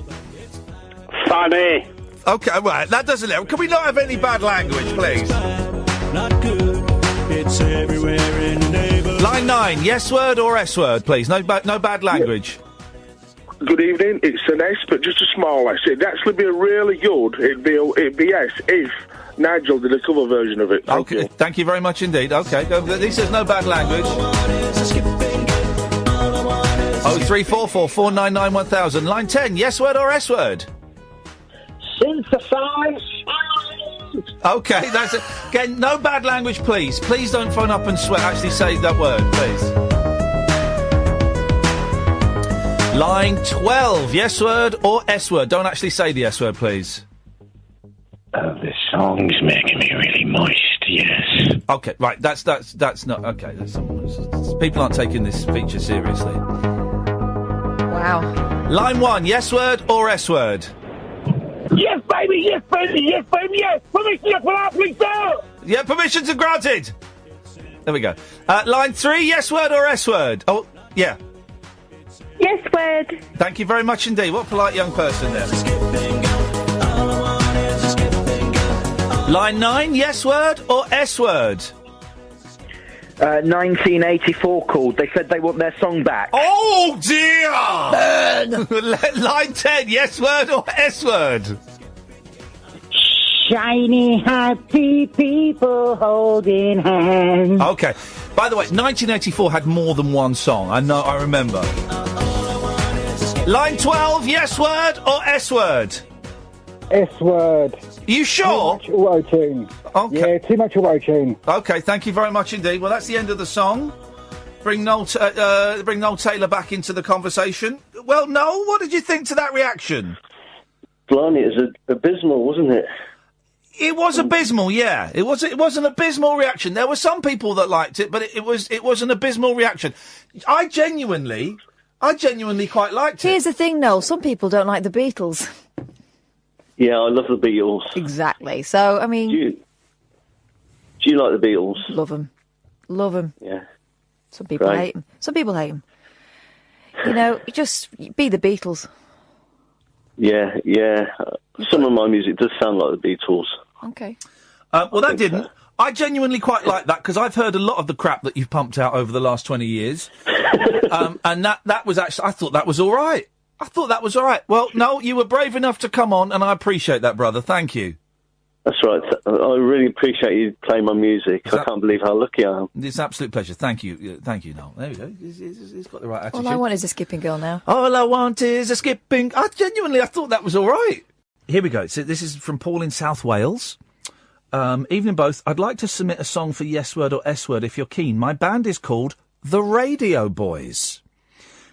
L: Funny.
C: Okay, right, that doesn't help. Can we not have any bad language, please?
H: Not good. It's everywhere in the neighborhood.
C: Line 9, yes word or S word, please? No bad language.
Q: Good evening. It's an S, but just a small S. It'd actually be really good. It'd be S if Nigel did a cover version of it.
C: Okay, thank you very much indeed. Okay, he says no bad language. 0344 499 1000. Line 10, yes word or S word?
K: Synthesize.
C: Okay, that's it. Again, no bad language, please. Please don't phone up and swear. Actually say that word, please. Line 12, yes word or S word? Don't actually say the S word, please.
L: The song's making me really moist, yes.
C: Okay, right, that's not... Okay, people aren't taking this feature seriously.
E: Wow.
C: Line 1, yes word or S word?
Q: Yes, baby. Yes, baby. Yes, baby. Yes. Permission to pull out, please, sir.
C: Yeah, permissions are granted. There we go. Line 3, yes word or S word? Oh, yeah.
J: Yes word.
C: Thank you very much indeed. What a polite young person there. Line 9, yes word or S word?
M: 1984 called. They said they want their song back.
C: Oh, dear! Line 10, yes word or S word?
K: Shiny, happy people holding hands.
C: Okay. By the way, 1984 had more than one song. I know, I remember. Line 12, yes word or S word?
K: S word.
C: Are you sure?
K: Too much auto-tune.
C: Okay.
K: Yeah, too much auto-tune.
C: Okay, thank you very much indeed. Well, that's the end of the song. Bring Noel Taylor back into the conversation. Well, Noel, what did you think to that reaction?
L: Blimey, it was abysmal, wasn't it?
C: It was abysmal, yeah. It was an abysmal reaction. There were some people that liked it, but it was an abysmal reaction. I genuinely quite liked it.
E: Here's the thing, Noel. Some people don't like the Beatles.
L: Yeah, I love the Beatles.
E: Exactly. So, I mean...
L: Do you like the Beatles?
E: Love them. Love them.
L: Yeah.
E: Some people hate them. Some people hate them. You know, just be the Beatles.
L: Yeah. Some of my music does sound like the Beatles.
E: Okay.
C: Well, that didn't. So. I genuinely quite like that, because I've heard a lot of the crap that you've pumped out over the last 20 years. And that was actually... I thought that was all right. Well, no, you were brave enough to come on, and I appreciate that, brother. Thank you.
L: That's right. I really appreciate you playing my music. I can't believe how lucky I am.
C: It's an absolute pleasure. Thank you. Thank you, Noel. There we go. He's got the right attitude.
E: All I want is a skipping girl now.
C: All I want is a skipping... I thought that was all right. Here we go. So this is from Paul in South Wales. Evening both. I'd like to submit a song for yes word or S word if you're keen. My band is called The Radio Boys.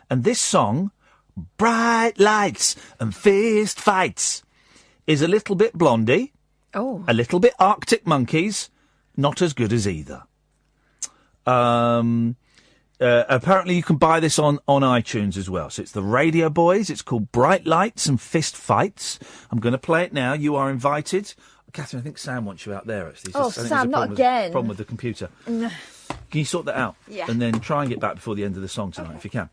C: And this song... Bright lights and fist fights is a little bit Blondie, a little bit Arctic Monkeys, not as good as either. Apparently you can buy this on iTunes as well. So it's the Radio Boys. It's called Bright Lights and Fist Fights. I'm going to play it now. You are invited. Catherine, I think Sam wants you out there, actually.
E: Sam, not again.
C: Problem with the computer. Can you sort that out?
E: Yeah.
C: And then try and get back before the end of the song tonight, if you can.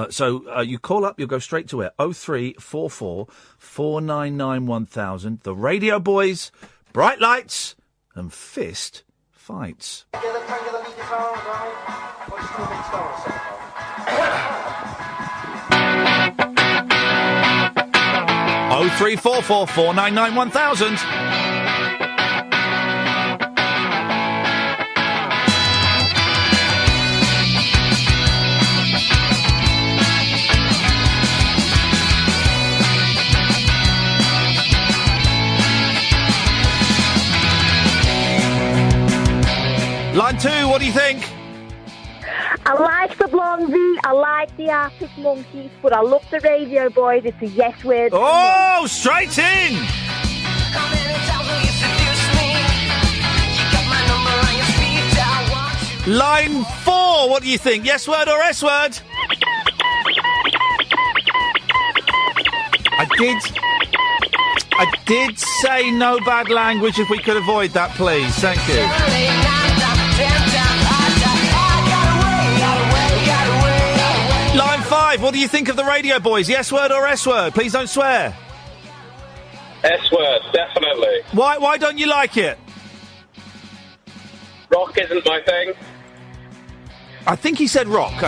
C: So you call up, you'll go straight to it. 0344 499 1000. The Radio Boys, Bright Lights and Fist Fights. 0344 499 1000. Line 2, what do you think?
J: I like the Blondie, I like the Arctic Monkeys, but I love the Radio Boys. It's a yes word.
C: Oh, straight in! Line 4, what do you think? Yes word or S word? I did say no bad language if we could avoid that, please. Thank you. Line 5, what do you think of the Radio Boys? Yes word or S word? Please don't swear.
O: S word, definitely.
C: Why don't you like it?
O: Rock isn't my thing.
C: I think he said rock.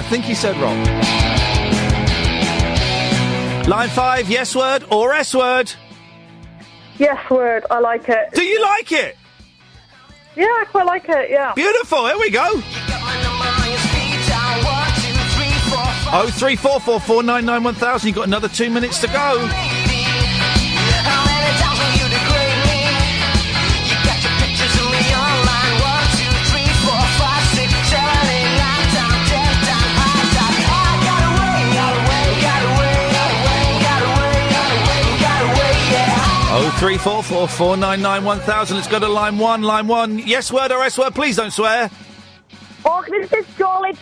C: Line 5, yes word or S word?
S: Yes word, I like it.
C: Do you like it?
S: Yeah, I quite like it, yeah.
C: Beautiful, here we go. 03444991000, you've got another 2 minutes to go. Oh, 03444991000. Let's go to line 1. Line 1. Yes word or S word? Please don't swear.
J: Oh, this is jolly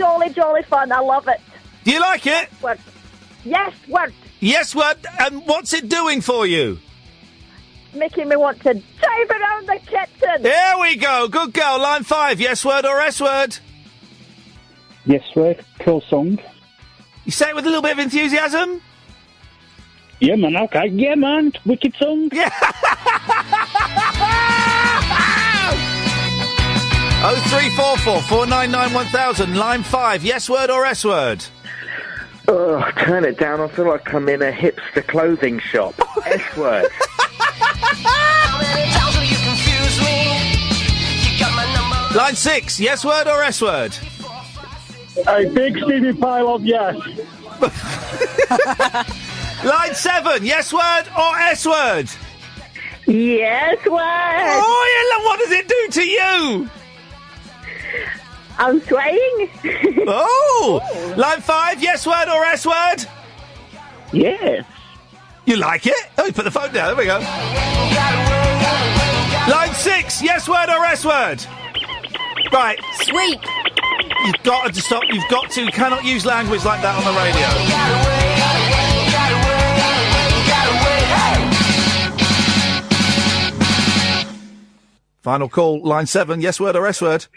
J: fun. I love it.
C: Do you like it?
J: Word. Yes word.
C: Yes word. And what's it doing for you?
J: Making me want to dive around the kitchen.
C: There we go. Good girl. Line 5. Yes word or S word?
K: Yes word. Cool song.
C: You say it with a little bit of enthusiasm?
K: Yeah, man, okay. Yeah, man, wicked song.
C: Yeah. 03444991000. Line 5. Yes word or S word?
M: Oh, turn it down. I feel like I'm in a hipster clothing shop. S word.
C: Line 6. Yes word or S word?
K: A big steamy pile of yes.
C: Line 7. Yes word or S word?
J: Yes word.
C: Oh, what does it do to you?
J: I'm sweating.
C: Oh. Line 5. Yes word or S word?
K: Yes.
C: You like it? Oh, you put the phone down. There we go. Line 6. Yes word or S word? Right.
E: Sweet.
C: You've got to stop. You've got to. You cannot use language like that on the radio. Final call. Line 7. Yes word or S word?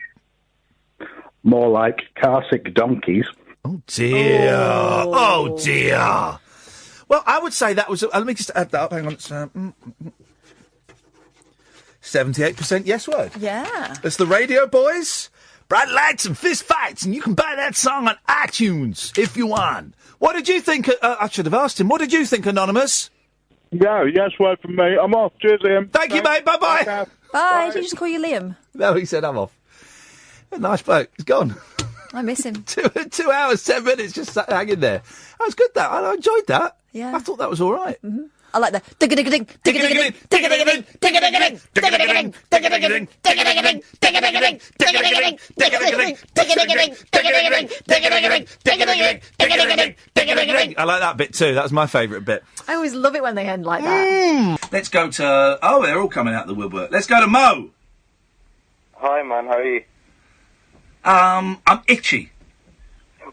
F: More like car-sick donkeys.
C: Oh, dear. Oh, dear. Well, I would say that was... let me just add that up. Hang on. It's 78% yes word.
E: Yeah.
C: It's the Radio Boys. Bright lights and fist fights, and you can buy that song on iTunes if you want. What did you think? I should have asked him. What did you think, Anonymous?
K: Yeah, yes word from me. I'm off. Cheers, Ian.
C: Thank you, mate. Bye-bye.
E: Bye. Did you just call you Liam?
C: No, he said I'm off. A nice bloke. He's gone.
E: I miss him.
C: 2 hours, 10 minutes, just sat hanging there. That was good, that. I enjoyed that.
E: Yeah.
C: I thought that was all right.
E: Mm-hmm. I like the digga-digga-ding, digga-digga-ding, digga-digga-ding, digga-digga-ding, digga-digga-ding, digga-digga-ding, digga-digga-ding, digga-digga-ding, digga-digga-ding, digga-digga-ding, digga-digga-ding, digga-digga-ding, digga-digga-ding, digga-digga-ding, digga-digga-ding, digga-digga-ding. I like that bit too. That was my favourite bit. I always love it when they end like that.
C: Let's go to... Oh, they're all coming out of the woodwork. Let's go to Mo.
T: Hi, man. How are you?
C: I'm itchy.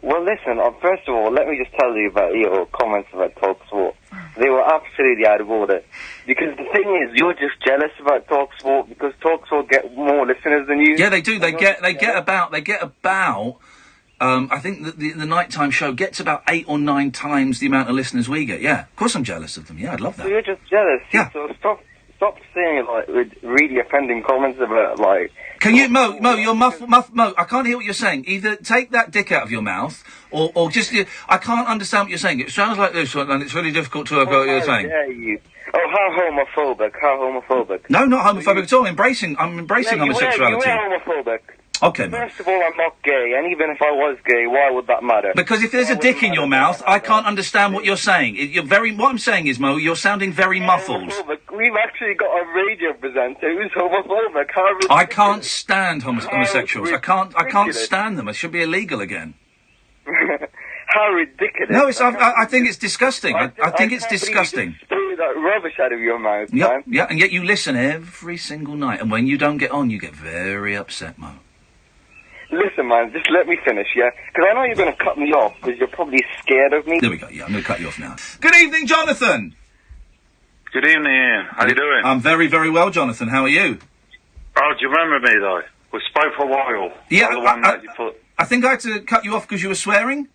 T: Well, listen, first of all, let me just tell you about your comments about talkSPORT. They were absolutely out of order. Because the thing is, you're just jealous about talkSPORT because talkSPORT get more listeners than you.
C: Yeah, they do. They get about. I think that the nighttime show gets about 8 or 9 times the amount of listeners we get. Yeah, of course I'm jealous of them. Yeah, I'd love that.
T: So you're just jealous.
C: Yeah.
T: So stop saying like really offending comments about like.
C: Can you, Mo? You're Mo. I can't hear what you're saying. Either take that dick out of your mouth, or just. I can't understand what you're saying. It sounds like this, and it's really difficult to work out what you're saying.
T: How dare you? Oh, how homophobic! How homophobic!
C: No, not homophobic at all. I'm embracing homosexuality.
T: You are homophobic.
C: Okay, mate.
T: First of all, I'm not gay, and even if I was gay, why would that matter?
C: Because if there's a dick in your mouth, I can't understand what you're saying. What I'm saying is, Mo, you're sounding very muffled.
T: We've actually got a radio presenter who's homophobic.
C: I can't stand homosexuals. I can't stand them. It should be illegal again.
T: How ridiculous.
C: No, I think it's disgusting. I think it's disgusting.
T: Spit that rubbish out of your mouth,
C: Yeah,
T: man.
C: yeah, and yet you listen every single night, and when you don't get on, you get very upset, Mo.
T: Listen, man, just let me finish, yeah? Because I know you're going to cut me off, because you're probably scared of me.
C: There we go, yeah, I'm going to cut you off now. Good evening, Jonathan!
U: Good evening, Ian. How you doing?
C: I'm very, very well, Jonathan. How are you?
U: Oh, do you remember me, though? We spoke for a while.
C: Yeah,
U: The one that you put...
C: I think I had to cut you off because you were swearing?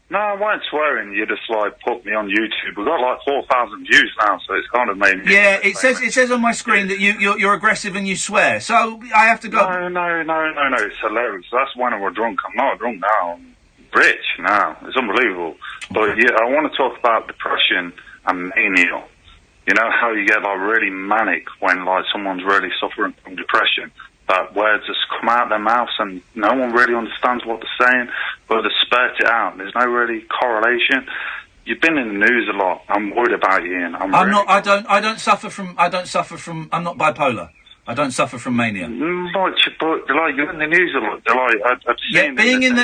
U: No, I weren't swearing. You just, put me on YouTube. We've got, 4,000 views now, so it's kind of made me...
C: Yeah, it says on my screen that you're aggressive and you swear, so I have to go...
U: No, it's hilarious. That's when I was drunk. I'm not drunk now. I'm rich now. It's unbelievable. But, yeah, I want to talk about depression and mania. You know how you get, really manic when, someone's really suffering from depression? That words just come out of their mouths and no one really understands what they're saying, but they spurt it out. There's no really correlation. You've been in the news a lot. I'm worried about you, Ian. I'm not bipolar. I don't suffer from mania. But you're in the news a lot. I've seen
C: being in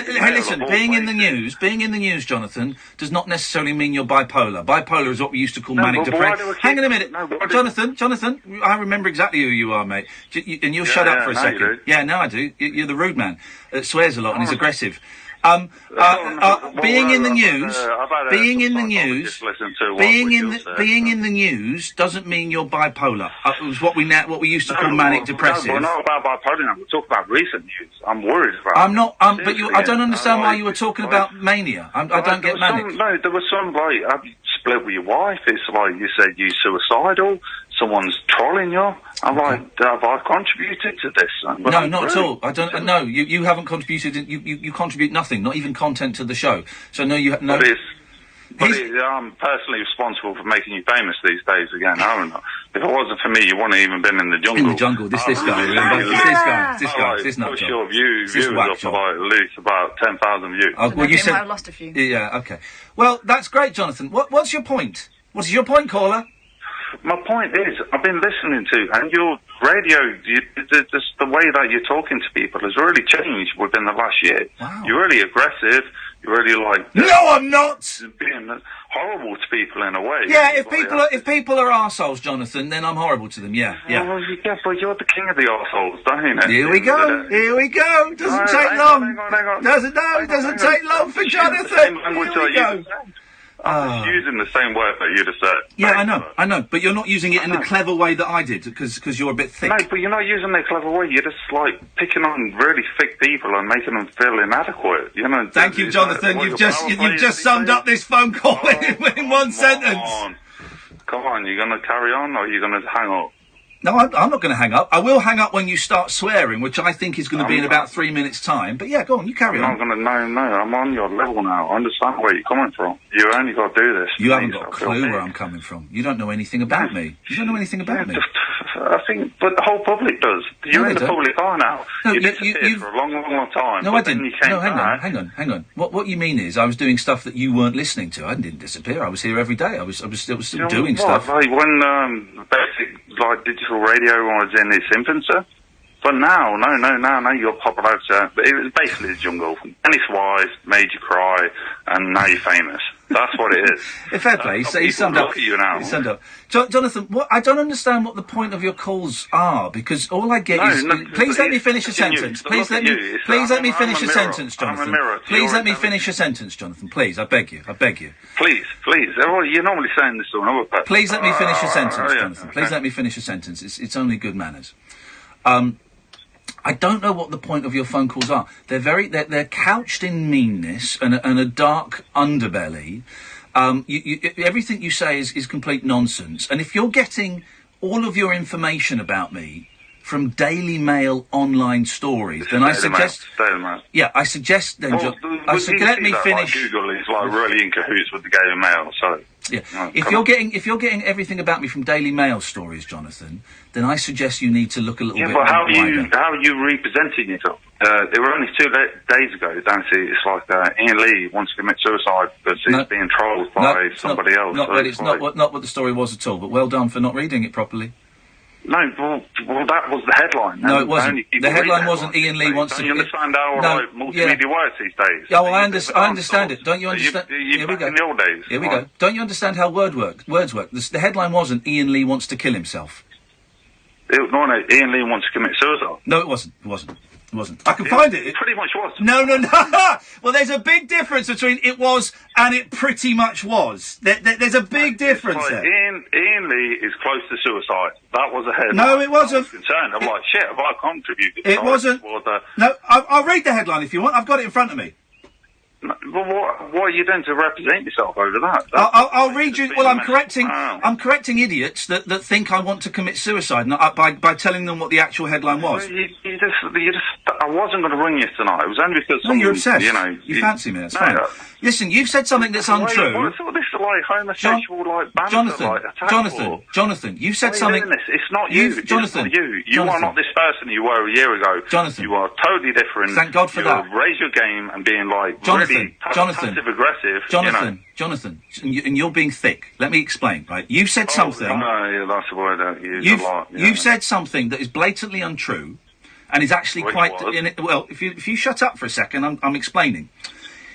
C: the news, Jonathan, does not necessarily mean you're bipolar. Bipolar is what we used to call manic depression. Hang on a minute, Jonathan. I remember exactly who you are, mate. And you'll shut up for a second. Yeah, now I do. You're the rude man that swears a lot and is aggressive. Being in the news doesn't mean you're bipolar. It was what we used to call manic depressive.
U: No, we're not about bipolar now. We're talking about recent news. I'm worried about.
C: I'm not. But I don't understand why you were talking about mania. I don't get manic.
U: There was some you split with your wife. It's you said you're suicidal. Someone's trolling you. I'm have I contributed to this?
C: No, not at all. I don't. No, you haven't contributed. You contribute nothing, not even content to the show. So no, you no.
U: I'm personally responsible for making you famous these days again, haven't I? If it wasn't for me, you wouldn't have even been in the jungle.
C: In the jungle, this guy, remember? This nut
U: job. Your viewers up at least about 10,000 views.
C: Oh, well, you said
S: I've lost a few.
C: Yeah, okay. Well, that's great, Jonathan. What's your point? What's your point, caller?
U: My point is, I've been listening to, and your radio, the way that you're talking to people has really changed within the last year.
C: Wow.
U: You're really aggressive. You're really
C: No, I'm not!
U: Being horrible to people in a way.
C: Yeah, if people are arseholes, Jonathan, then I'm horrible to them, yeah.
U: Well, but you're the king of the arseholes, don't you?
C: Here we go. Doesn't take long.
U: Hang on.
C: It doesn't take long for Jonathan.
U: Here we go. I'm just using the same word that you just said.
C: Yeah, I know, but you're not using it in the clever way that I did, because you're a bit thick.
U: No, but you're not using the clever way. You're just, picking on really thick people and making them feel inadequate. You know.
C: Thank you, Jonathan. You've just summed up this phone call in one sentence.
U: Come on, you're going to carry on, or are you going to hang up?
C: No, I'm not going to hang up. I will hang up when you start swearing, which I think is going to be in about 3 minutes' time. But yeah, go on, you carry on.
U: No, I'm on your level now. I understand where you're coming from. You only got to do this.
C: You haven't got a clue where I'm coming from. You don't know anything about me. You don't know anything about me.
U: I think, but the whole public does. You're in the public eye now. No, you disappeared for a long, long time.
C: No, I didn't. No, hang on. What you mean is I was doing stuff that you weren't listening to. I didn't disappear. I was here every day. I was still doing stuff.
U: Like when basic digital radio was in its infancy. But now you're popular. It was basically the jungle. Any wise made you cry, and now you're famous. That's what it is.
C: Fair play. He summed up. Jonathan, I don't understand what the point of your calls are, because all I get is... Please let me finish a sentence. Please let me finish a sentence, Jonathan. Please let me finish a sentence, Jonathan. Please, I beg you.
U: Please. You're normally saying this to another person.
C: Please let me finish a sentence, Jonathan. Please let me finish a sentence. It's only good manners. I don't know what the point of your phone calls are. They're couched in meanness and a dark underbelly. Everything you say is complete nonsense. And if you're getting all of your information about me from Daily Mail online stories, then I suggest... Yeah, I suggest then... let me finish...
U: Google is really in cahoots with the Daily Mail, so...
C: Yeah. If you're getting everything about me from Daily Mail stories, Jonathan, then I suggest you need to look a little bit
U: but how
C: wider.
U: are you representing yourself? It were only 2 days ago, Dancy. It's like Iain Lee wants to commit suicide because he's being trolled by somebody else.
C: It's not what the story was at all, but well done for not reading it properly.
U: No, well, that was the headline.
C: No, it wasn't. The headline wasn't Iain Lee wants to...
U: Don't you understand how multimedia works these days?
C: Yeah, well, I understand it. Don't you understand?
U: Here we go. In the old days.
C: Here we go. Don't you understand how words work? The headline wasn't Iain Lee wants to kill himself.
U: No, Iain Lee wants to commit suicide.
C: No, it wasn't. I can find it.
U: It pretty much was.
C: No. Well, there's a big difference between it was and it pretty much was. There's a big difference there.
U: Iain Lee is close to suicide. That was a headline.
C: No, it wasn't.
U: I was concerned. I'm like, shit, have I contributed?
C: It wasn't. No, I'll read the headline if you want. I've got it in front of me.
U: Well, what are you doing to represent yourself over that?
C: I'll read you. Well, I'm correcting idiots that think I want to commit suicide by telling them what the actual headline was.
U: You just. I wasn't going to ring you tonight. It was only because.
C: No, you're obsessed.
U: You
C: fancy me. That's fine. Listen, you've said something that's untrue.
U: What's all this like homosexual banter?
C: Jonathan, you said something.
U: It's not you.
C: Jonathan,
U: you are not this person you were a year ago.
C: Jonathan,
U: you are totally different.
C: Thank God for that.
U: Raise your game and being like really passive aggressive.
C: Jonathan, and you're being thick. Let me explain. Right, you said something.
U: No, that's a word I use a lot.
C: You've said something that is blatantly untrue, and is actually well. If you shut up for a second, I'm explaining.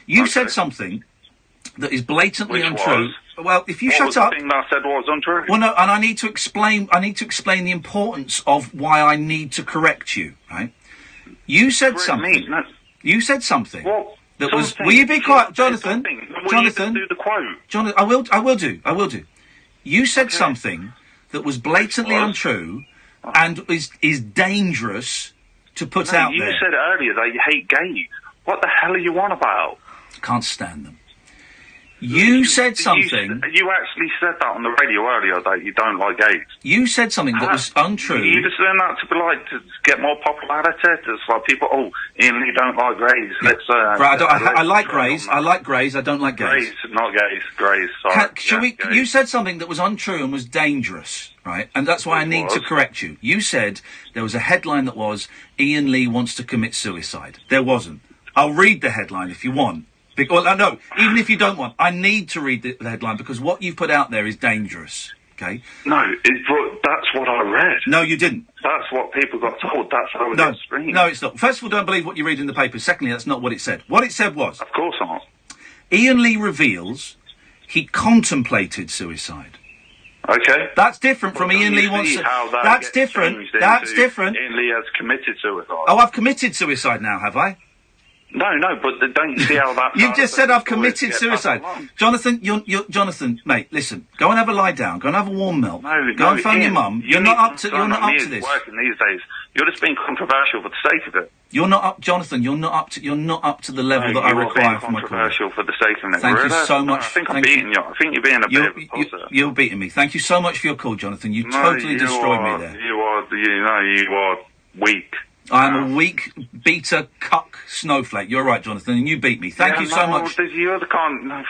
C: You said something that is blatantly untrue. Well, if you shut up,
U: the thing that I said was untrue.
C: Well, no, and I need to explain the importance of why I need to correct you. Right? You said something.
U: No.
C: You said something.
U: Well,
C: that was. Will you be quiet, Jonathan? Jonathan,
U: do the quote.
C: Jonathan, I will do. You said something that was blatantly untrue and is dangerous to put out there.
U: You said earlier that you hate gays. What the hell are you on about?
C: Can't stand them. You said something...
U: You actually said that on the radio earlier, that you don't like gays.
C: You said something that was untrue.
U: You just learned that to get more popularity. It's like people, Iain Lee don't like gays.
C: Yeah.
U: Let's...
C: I like greys. I like greys. I don't like gays.
U: Greys, not gays. Greys, sorry.
C: You said something that was untrue and was dangerous, right? And that's why I need to correct you. You said there was a headline that was, Iain Lee wants to commit suicide. There wasn't. I'll read the headline if you want. No, even if you don't want, I need to read the headline because what you've put out there is dangerous, okay?
U: No, that's what I read.
C: No, you didn't.
U: That's what people got told. That's how it got screened.
C: No, it's not. First of all, don't believe what you read in the paper. Secondly, that's not what it said. What it said was...
U: Of course not.
C: Iain Lee reveals he contemplated suicide.
U: Okay.
C: That's different from Iain Lee wants to... That's different. That's different.
U: Iain Lee has committed suicide.
C: Oh, I've committed suicide now, have I?
U: No, but don't you see how that...
C: You just said I've committed suicide. Jonathan, Jonathan, mate, listen. Go and have a lie down. Go and have a warm milk. Go and phone your mum. You're not up to this.
U: Working these days. You're just being controversial for the sake of it.
C: You're not up, Jonathan. You're not up to the level that I require from my career.
U: Controversial for the sake of it.
C: Thank you so much.
U: I think I'm beating you. I think you're being a bit of a poser.
C: You're beating me. Thank you so much for your call, Jonathan. You totally destroyed me there.
U: You are weak.
C: I am a weak, beater, cuck snowflake. You're right, Jonathan, and you beat me. Thank you so much.
U: You're the kind...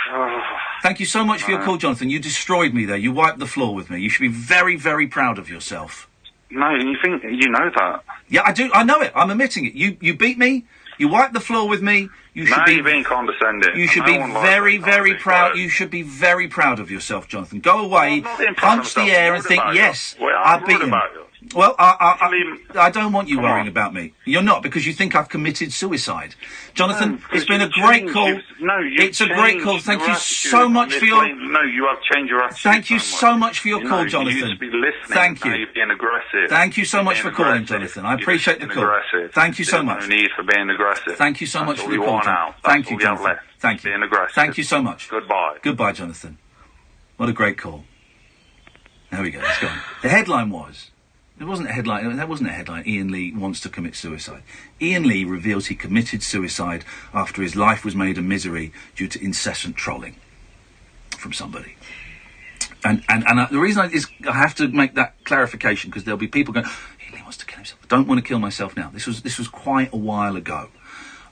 C: Thank you so much for your call, Jonathan. You destroyed me there. You wiped the floor with me. You should be very, very proud of yourself.
U: No, you think you know that?
C: Yeah, I do. I know it. I'm admitting it. You beat me. You wiped the floor with me. You should be
U: being condescending.
C: You should be very, very proud. You should be very proud of yourself, Jonathan. Go away, punch the air, and think, yes, I've beaten him. Well, I don't want you worrying about me. You're not, because you think I've committed suicide. Jonathan, it's been a great call. It's a great call. Thank you so much for your...
U: No, you have changed your attitude.
C: Thank you so much for your call, Jonathan.
U: You used to be listening.
C: Thank you.
U: Now you're being aggressive.
C: Thank you so much for calling, Jonathan. I appreciate the call. Thank you so much.
U: There's no need for being aggressive.
C: Thank you so much for the
U: call,
C: Jonathan. Thank you, Jonathan. Thank you.
U: Being aggressive.
C: Thank you so much.
U: Goodbye.
C: Goodbye, Jonathan. What a great call. There we go. Let's go on. The headline was... It wasn't a headline. That wasn't a headline. Iain Lee wants to commit suicide. Iain Lee reveals he committed suicide after his life was made a misery due to incessant trolling from somebody. And the reason I have to make that clarification because there'll be people going, Iain Lee wants to kill himself. I don't want to kill myself now. This was quite a while ago,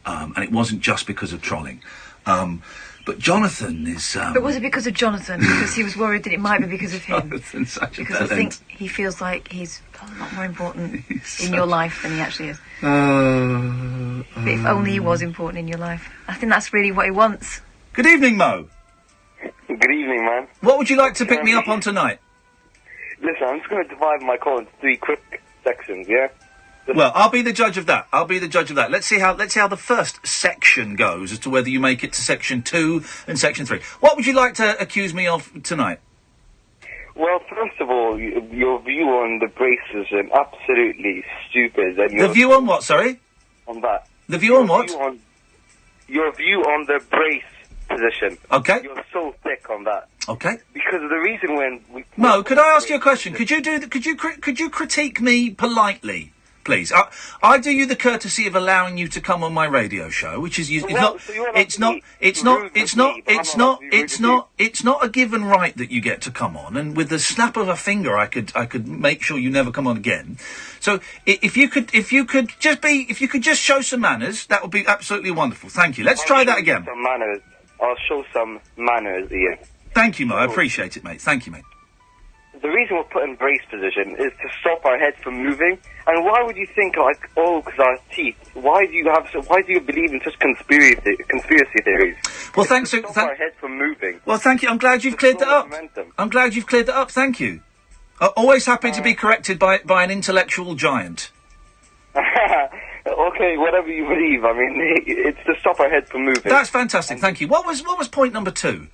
C: and it wasn't just because of trolling. But Jonathan is...
A: But was it because of Jonathan? Because he was worried that it might be because of him?
C: Jonathan's such a
A: Because I think he feels like he's a lot more important in your life than he actually is. But if only he was important in your life. I think that's really what he wants.
C: Good evening, Mo.
T: Good evening, man.
C: What would you like to pick me up on tonight?
T: Listen, I'm just going to divide my call into 3 quick sections, yeah?
C: Well, I'll be the judge of that. Let's see how the first section goes as to whether you make it to section 2 and section 3. What would you like to accuse me of tonight?
T: Well, first of all, your view on the braces is absolutely stupid. And
C: The view on what, sorry?
T: On that.
C: The view on what?
T: Your view on the brace position.
C: Okay.
T: You're so thick on that.
C: Okay.
T: Because the reason when we...
C: Mo, could I ask you a question? Could you critique me politely, please? I do you the courtesy of allowing you to come on my radio show, which is it's not a given right that you get to come on, and with the snap of a finger I could make sure you never come on again. So if you could just show some manners, that would be absolutely wonderful. Thank you. Let's try that again.
T: Some manners. I'll show some manners, Ian.
C: Thank you, Mo. I appreciate it, mate. Thank you, mate.
T: The reason we're put in brace position is to stop our head from moving. And why would you think, like, because our teeth? Why do you believe in such conspiracy theories?
C: Well, thanks.
T: Stop our head from moving.
C: Well, thank you. I'm glad you've cleared that up. I'm glad you've cleared that up. Thank you. Always happy to be corrected by an intellectual giant.
T: Okay, whatever you believe. I mean, it's to stop our head from moving.
C: That's fantastic. Thank you. What was point number 2?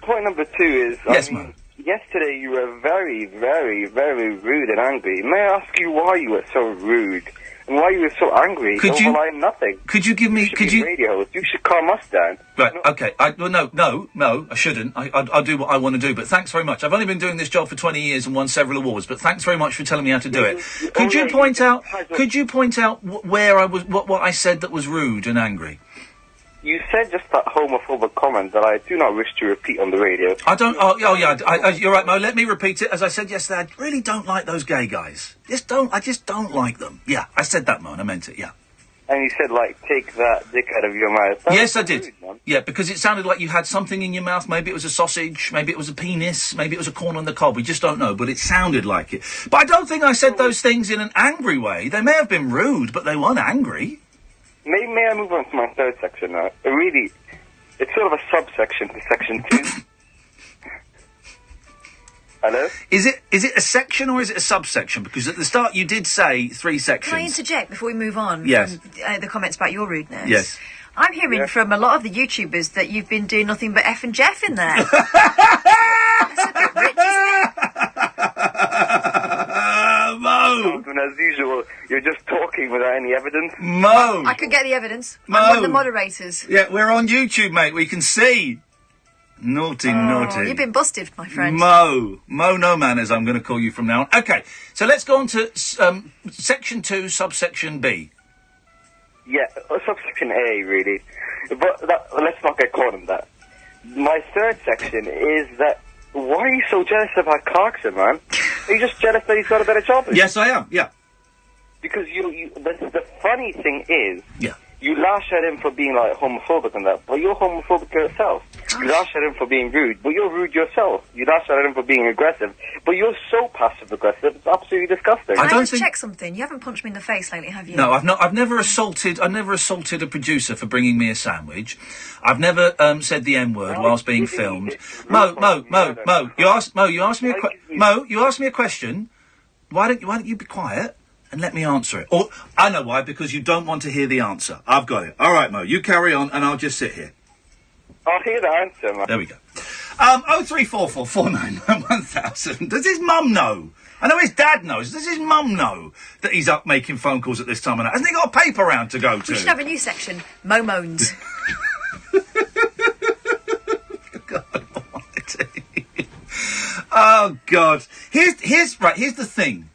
T: Point number 2 is...
C: Yes, Mo.
T: Yesterday you were very, very, very rude and angry. May I ask you why you were so rude? And why you were so angry? Over nothing.
C: Could you give me...
T: Radio. You should calm us down.
C: Right, okay. No, I shouldn't. I'll do what I want to do, but thanks very much. I've only been doing this job for 20 years and won several awards, but thanks very much for telling me how to do it. Could you point out where I was... What I said that was rude and angry?
T: You said just that homophobic comment that I do not wish to repeat on the radio.
C: I don't... yeah, you're right, Mo. Let me repeat it. As I said yesterday, I really don't like those gay guys. I just don't like them. Yeah, I said that, Mo, and I meant it, yeah.
T: And you said, like, take that dick out of your mouth.
C: Yes, I did. Rude, yeah, because it sounded like you had something in your mouth. Maybe it was a sausage. Maybe it was a penis. Maybe it was a corn on the cob. We just don't know, but it sounded like it. But I don't think I said those things in an angry way. They may have been rude, but they weren't angry.
T: May I move on to my third section now? It's sort of a subsection to section 2. Hello?
C: Is it a section or is it a subsection? Because at the start you did say 3 sections.
A: Can I interject before we move on?
C: Yes.
A: From, the comments about your rudeness.
C: Yes.
A: I'm hearing from a lot of the YouTubers that you've been doing nothing but F and Jeff in there. That's a bit rich, isn't it?
C: Mo!
T: As usual, you're just talking without any evidence.
C: Mo!
A: I can get the evidence.
C: Mo!
A: I'm one of the moderators.
C: Yeah, we're on YouTube, mate. We can see. Naughty.
A: You've been busted, my friend.
C: Mo no manners, I'm going to call you from now on. Okay, so let's go on to section 2, subsection B.
T: Yeah, subsection A, really. But let's not get caught in that. My third section is that why are you so jealous about Clarkson, man? Are you just jealous that he's got a better job?
C: Yes, I am, yeah.
T: Because the funny thing is...
C: Yeah.
T: You lash at him for being, like, homophobic and that, but you're homophobic yourself. You lash at him for being rude, but you're rude yourself. You lash at him for being aggressive, but you're so passive-aggressive, it's absolutely disgusting.
A: Can I just check something? You haven't punched me in the face lately, have you?
C: No, I've not. I've never assaulted a producer for bringing me a sandwich. I've never said the N-word whilst being filmed. Mo, you asked me a question. Why don't you be quiet? And let me answer it. Or, I know why, because you don't want to hear the answer. I've got it. All right, Mo, you carry on, and I'll just sit here.
T: I'll hear the answer, man.
C: There we go. 0344 499 1000. Does his mum know? I know his dad knows. Does his mum know that he's up making phone calls at this time of night? Hasn't he got a paper round to go to?
A: We should have a new section. Mo moans.
C: God almighty. Oh, God. Here's the thing.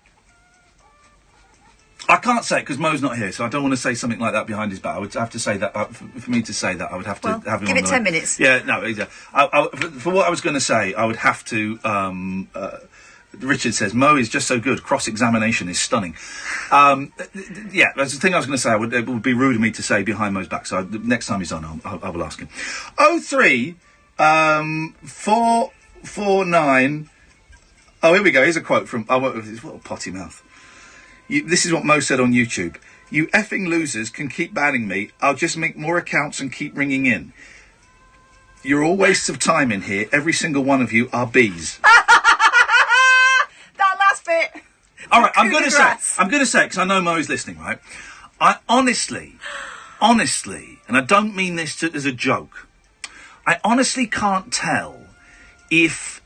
C: I can't say it because Mo's not here, so I don't want to say something like that behind his back. I would have to say that, for me to say that, I would have to have him
A: give
C: on
A: it 10 minutes.
C: Yeah, no, exactly. For what I was going to say, I would have to Richard says, Mo is just so good. Cross-examination is stunning. Yeah, that's the thing I was going to say. It would be rude of me to say behind Mo's back, so next time he's on, I will ask him. 03 449... Oh, here we go. Here's a quote from... what a potty mouth. This is what Mo said on YouTube. You effing losers can keep banning me. I'll just make more accounts and keep ringing in. You're all wastes of time in here. Every single one of you are bees.
A: That last bit.
C: All right, I'm going to say, because I know Mo is listening, right? I honestly, and I don't mean this as a joke, I honestly can't tell if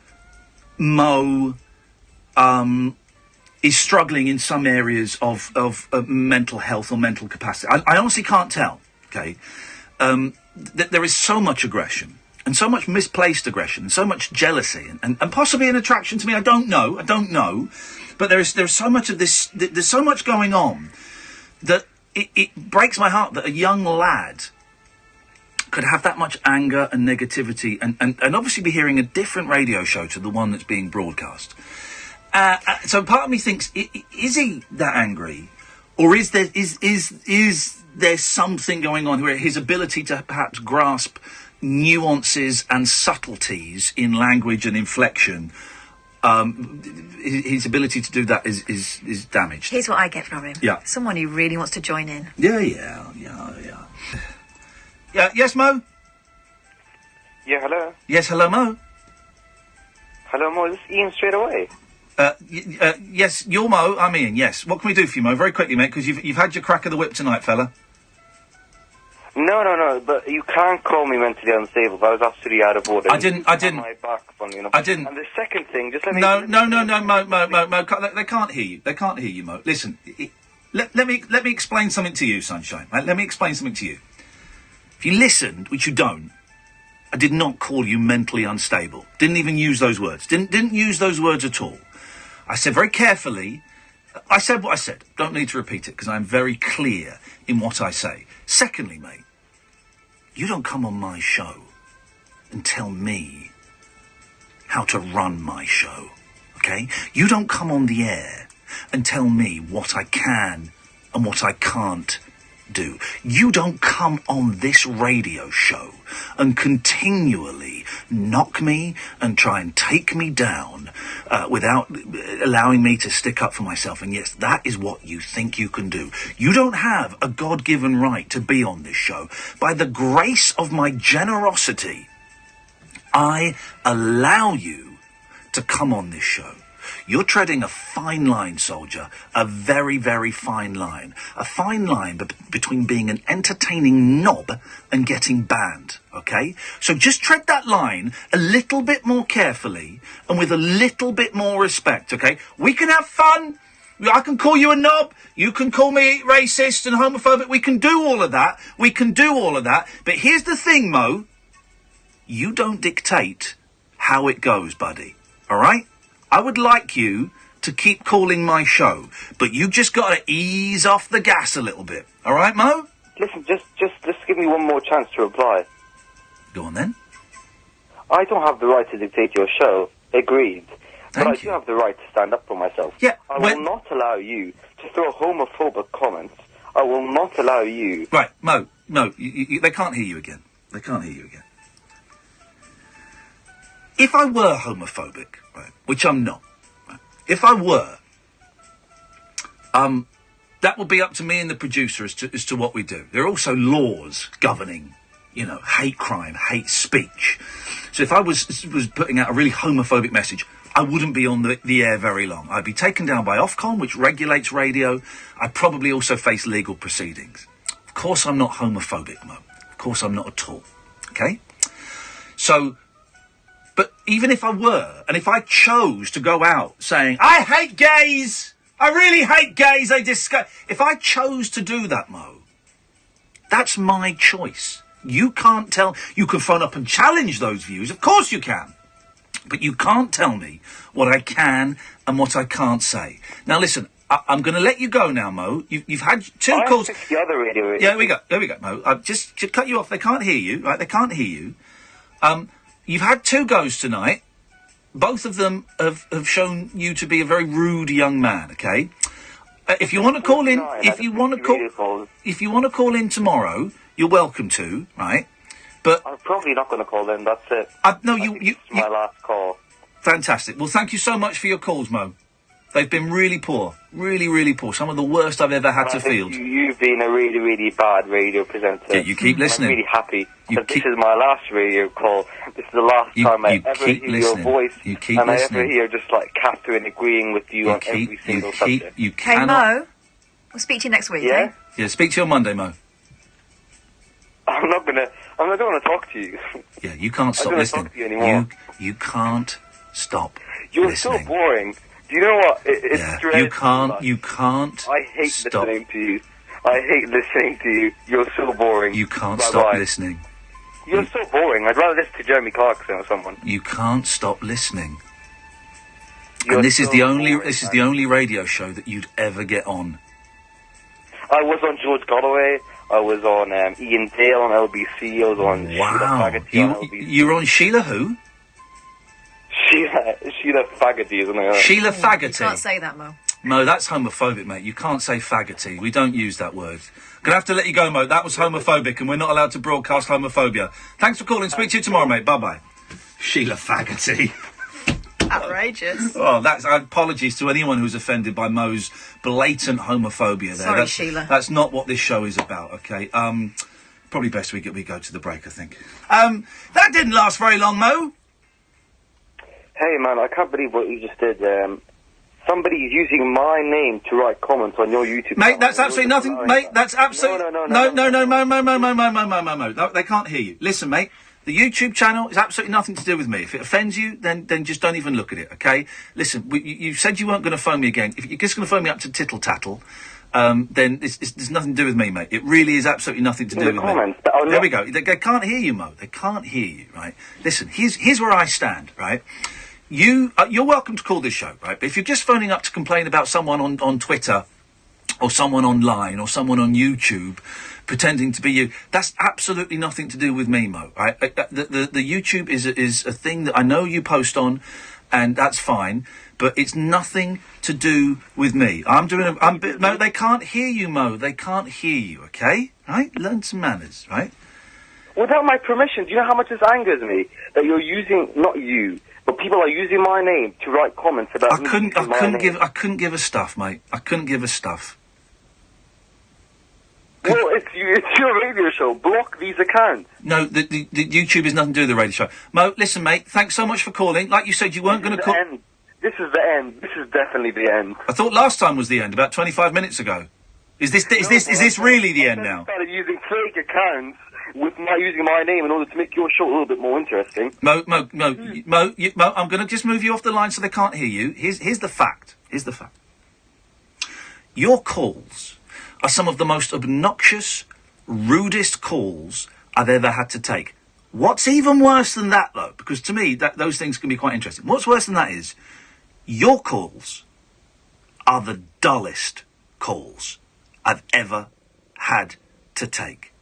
C: Mo is struggling in some areas of mental health or mental capacity. I honestly can't tell, okay? There is so much aggression, and so much misplaced aggression, and so much jealousy, and possibly an attraction to me. I don't know. But there's so much of this, there's so much going on that it breaks my heart that a young lad could have that much anger and negativity and obviously be hearing a different radio show to the one that's being broadcast. So part of me thinks, is he that angry? Or is there something going on where his ability to perhaps grasp nuances and subtleties in language and inflection, his ability to do that is damaged?
A: Here's what I get from him.
C: Yeah.
A: Someone who really wants to join in.
C: Yeah. Yes, Mo?
T: Yeah, hello?
C: Yes, hello, Mo?
T: Hello, Mo, is this Iain straight away?
C: Yes, you're Mo, I'm Iain, yes. What can we do for you, Mo? Very quickly, mate, because you've had your crack of the whip tonight, fella.
T: No, but you can't call me mentally unstable. I was absolutely out of order.
C: I didn't.
T: On my back, funny enough.
C: I didn't.
T: And the second thing, just let me...
C: No, Mo, they can't hear you. They can't hear you, Mo. Listen, let me explain something to you, Sunshine. Right? Let me explain something to you. If you listened, which you don't, I did not call you mentally unstable. Didn't even use those words. Didn't use those words at all. I said very carefully, I said what I said. Don't need to repeat it, because I'm very clear in what I say. Secondly, mate, you don't come on my show and tell me how to run my show, okay? You don't come on the air and tell me what I can and what I can't do. You don't come on this radio show and continually knock me and try and take me down without allowing me to stick up for myself. And yes, that is what you think you can do. You don't have a God-given right to be on this show. By the grace of my generosity, I allow you to come on this show. You're treading a fine line, soldier, a very, very fine line. A fine line between being an entertaining knob and getting banned, okay? So just tread that line a little bit more carefully and with a little bit more respect, okay? We can have fun. I can call you a knob. You can call me racist and homophobic. We can do all of that. But here's the thing, Mo. You don't dictate how it goes, buddy, all right? I would like you to keep calling my show, but you just got to ease off the gas a little bit. All right, Mo?
T: Listen, just give me one more chance to reply.
C: Go on, then.
T: I don't have the right to dictate your show. Agreed. But I
C: Thank
T: do have the right to stand up for myself.
C: Yeah.
T: I will not allow you to throw homophobic comments. I will not allow you...
C: Right, Mo, they can't hear you again. If I were homophobic, right, which I'm not, right, if I were, that would be up to me and the producer as to what we do. There are also laws governing, hate crime, hate speech. So if I was putting out a really homophobic message, I wouldn't be on the air very long. I'd be taken down by Ofcom, which regulates radio. I'd probably also face legal proceedings. Of course I'm not homophobic, Mo. Of course I'm not at all. Okay? So... But even if I were, and if I chose to go out saying, I hate gays, I really hate gays, they disgust... If I chose to do that, Mo, that's my choice. You can't tell... You can phone up and challenge those views, of course you can. But you can't tell me what I can and what I can't say. Now listen, I'm going to let you go now, Mo. You've had two calls...
T: The other radio.
C: Yeah, there we go, Mo. Just to cut you off, they can't hear you, right? They can't hear you. You've had two goes tonight. both of them have shown you to be a very rude young man. Okay, if you want to call in, if you want to call in tomorrow, you're welcome to. Right, but
T: I'm probably not going to call in. That's it.
C: No,
T: It's my last call.
C: Fantastic. Well, thank you so much for your calls, Mo. They've been really poor. Really, really poor. Some of the worst I've ever had to field.
T: You've been a really, really bad radio presenter.
C: Yeah, you keep listening.
T: I'm really happy. This is my last radio call. This is the last time I ever hear your voice.
C: You keep
T: and
C: listening.
T: I ever hear just like Catherine agreeing with you on every single subject.
C: You
A: Hey,
C: cannot...
A: Mo, we'll speak to you next week,
T: Yeah?
A: eh?
C: Yeah, speak to you on Monday, Mo.
T: I'm not going to talk to you.
C: Yeah, you can't stop
T: I don't
C: listening.
T: talk to you anymore.
C: You can't stop
T: You're
C: listening.
T: so boring. Do you know what? It's dreadful.
C: You can't
T: I hate
C: stop.
T: listening to you. I hate listening to you. You're so boring.
C: You can't
T: Bye-bye.
C: stop listening.
T: You're so boring. I'd rather listen to Jeremy Clarkson or someone.
C: You can't stop listening.
T: You're
C: And this is
T: so
C: the only
T: boring,
C: this is
T: man.
C: the only radio show that you'd ever get on.
T: I was on George Galloway. I was on Ian Dale on LBC. I was on Sheila Faggoty on LBC.
C: You're on Sheila who?
T: Sheila Faggoty, isn't it?
C: Sheila
A: You
C: Faggoty.
A: can't say that, Mo.
C: Mo, that's homophobic, mate. You can't say faggoty. We don't use that word. Gonna have to let you go, Mo. That was homophobic, and we're not allowed to broadcast homophobia. Thanks for calling. Speak to you tomorrow, mate. Bye-bye. Sheila Faggoty.
A: Outrageous.
C: Oh, apologies to anyone who's offended by Mo's blatant homophobia there.
A: Sorry, Sheila.
C: That's not what this show is about, okay? Probably best we go to the break, I think. That didn't last very long, Mo.
T: Hey, man, I can't believe what you just did. Somebody's using my name to write comments on your YouTube
C: Mate,
T: channel.
C: that's absolutely nothing. Mate, that's absolutely... No, Mo. No, they can't hear you. Listen, mate, the YouTube channel is absolutely nothing to do with me. If it offends you, then just don't even look at it, okay? Listen, you said you weren't going to phone me again. If you're just going to phone me up to tittle-tattle, then there's nothing to do with me, mate. It really is absolutely nothing to do with me. There we go. They can't hear you, Mo. They can't hear you, right? Listen, here's where I stand, right? You're welcome to call this show, right? But if you're just phoning up to complain about someone on Twitter or someone online or someone on YouTube pretending to be you, that's absolutely nothing to do with me, Mo, right? The YouTube is a thing that I know you post on, and that's fine, but it's nothing to do with me. No, they can't hear you, Mo. They can't hear you, okay? Right? Learn some manners, right?
T: Without my permission, do you know how much this angers me? That you're using, not you, but people are using my name to write comments about me.
C: I couldn't give a stuff, mate. I couldn't give a stuff.
T: Well, it's your radio show. Block these accounts.
C: No, the YouTube has nothing to do with the radio show. Mo, listen, mate, thanks so much for calling. Like you said, you weren't going to call...
T: This is the end. This is definitely the end.
C: I thought last time was the end, about 25 minutes ago. Is this really the end now?
T: I started using fake accounts with using my name in order to make your show a little bit more interesting.
C: Mo, I'm going to just move you off the line so they can't hear you. Here's the fact. Here's the fact. Your calls are some of the most obnoxious, rudest calls I've ever had to take. What's even worse than that, though, because to me, those things can be quite interesting. What's worse than that is, your calls are the dullest calls I've ever had to take.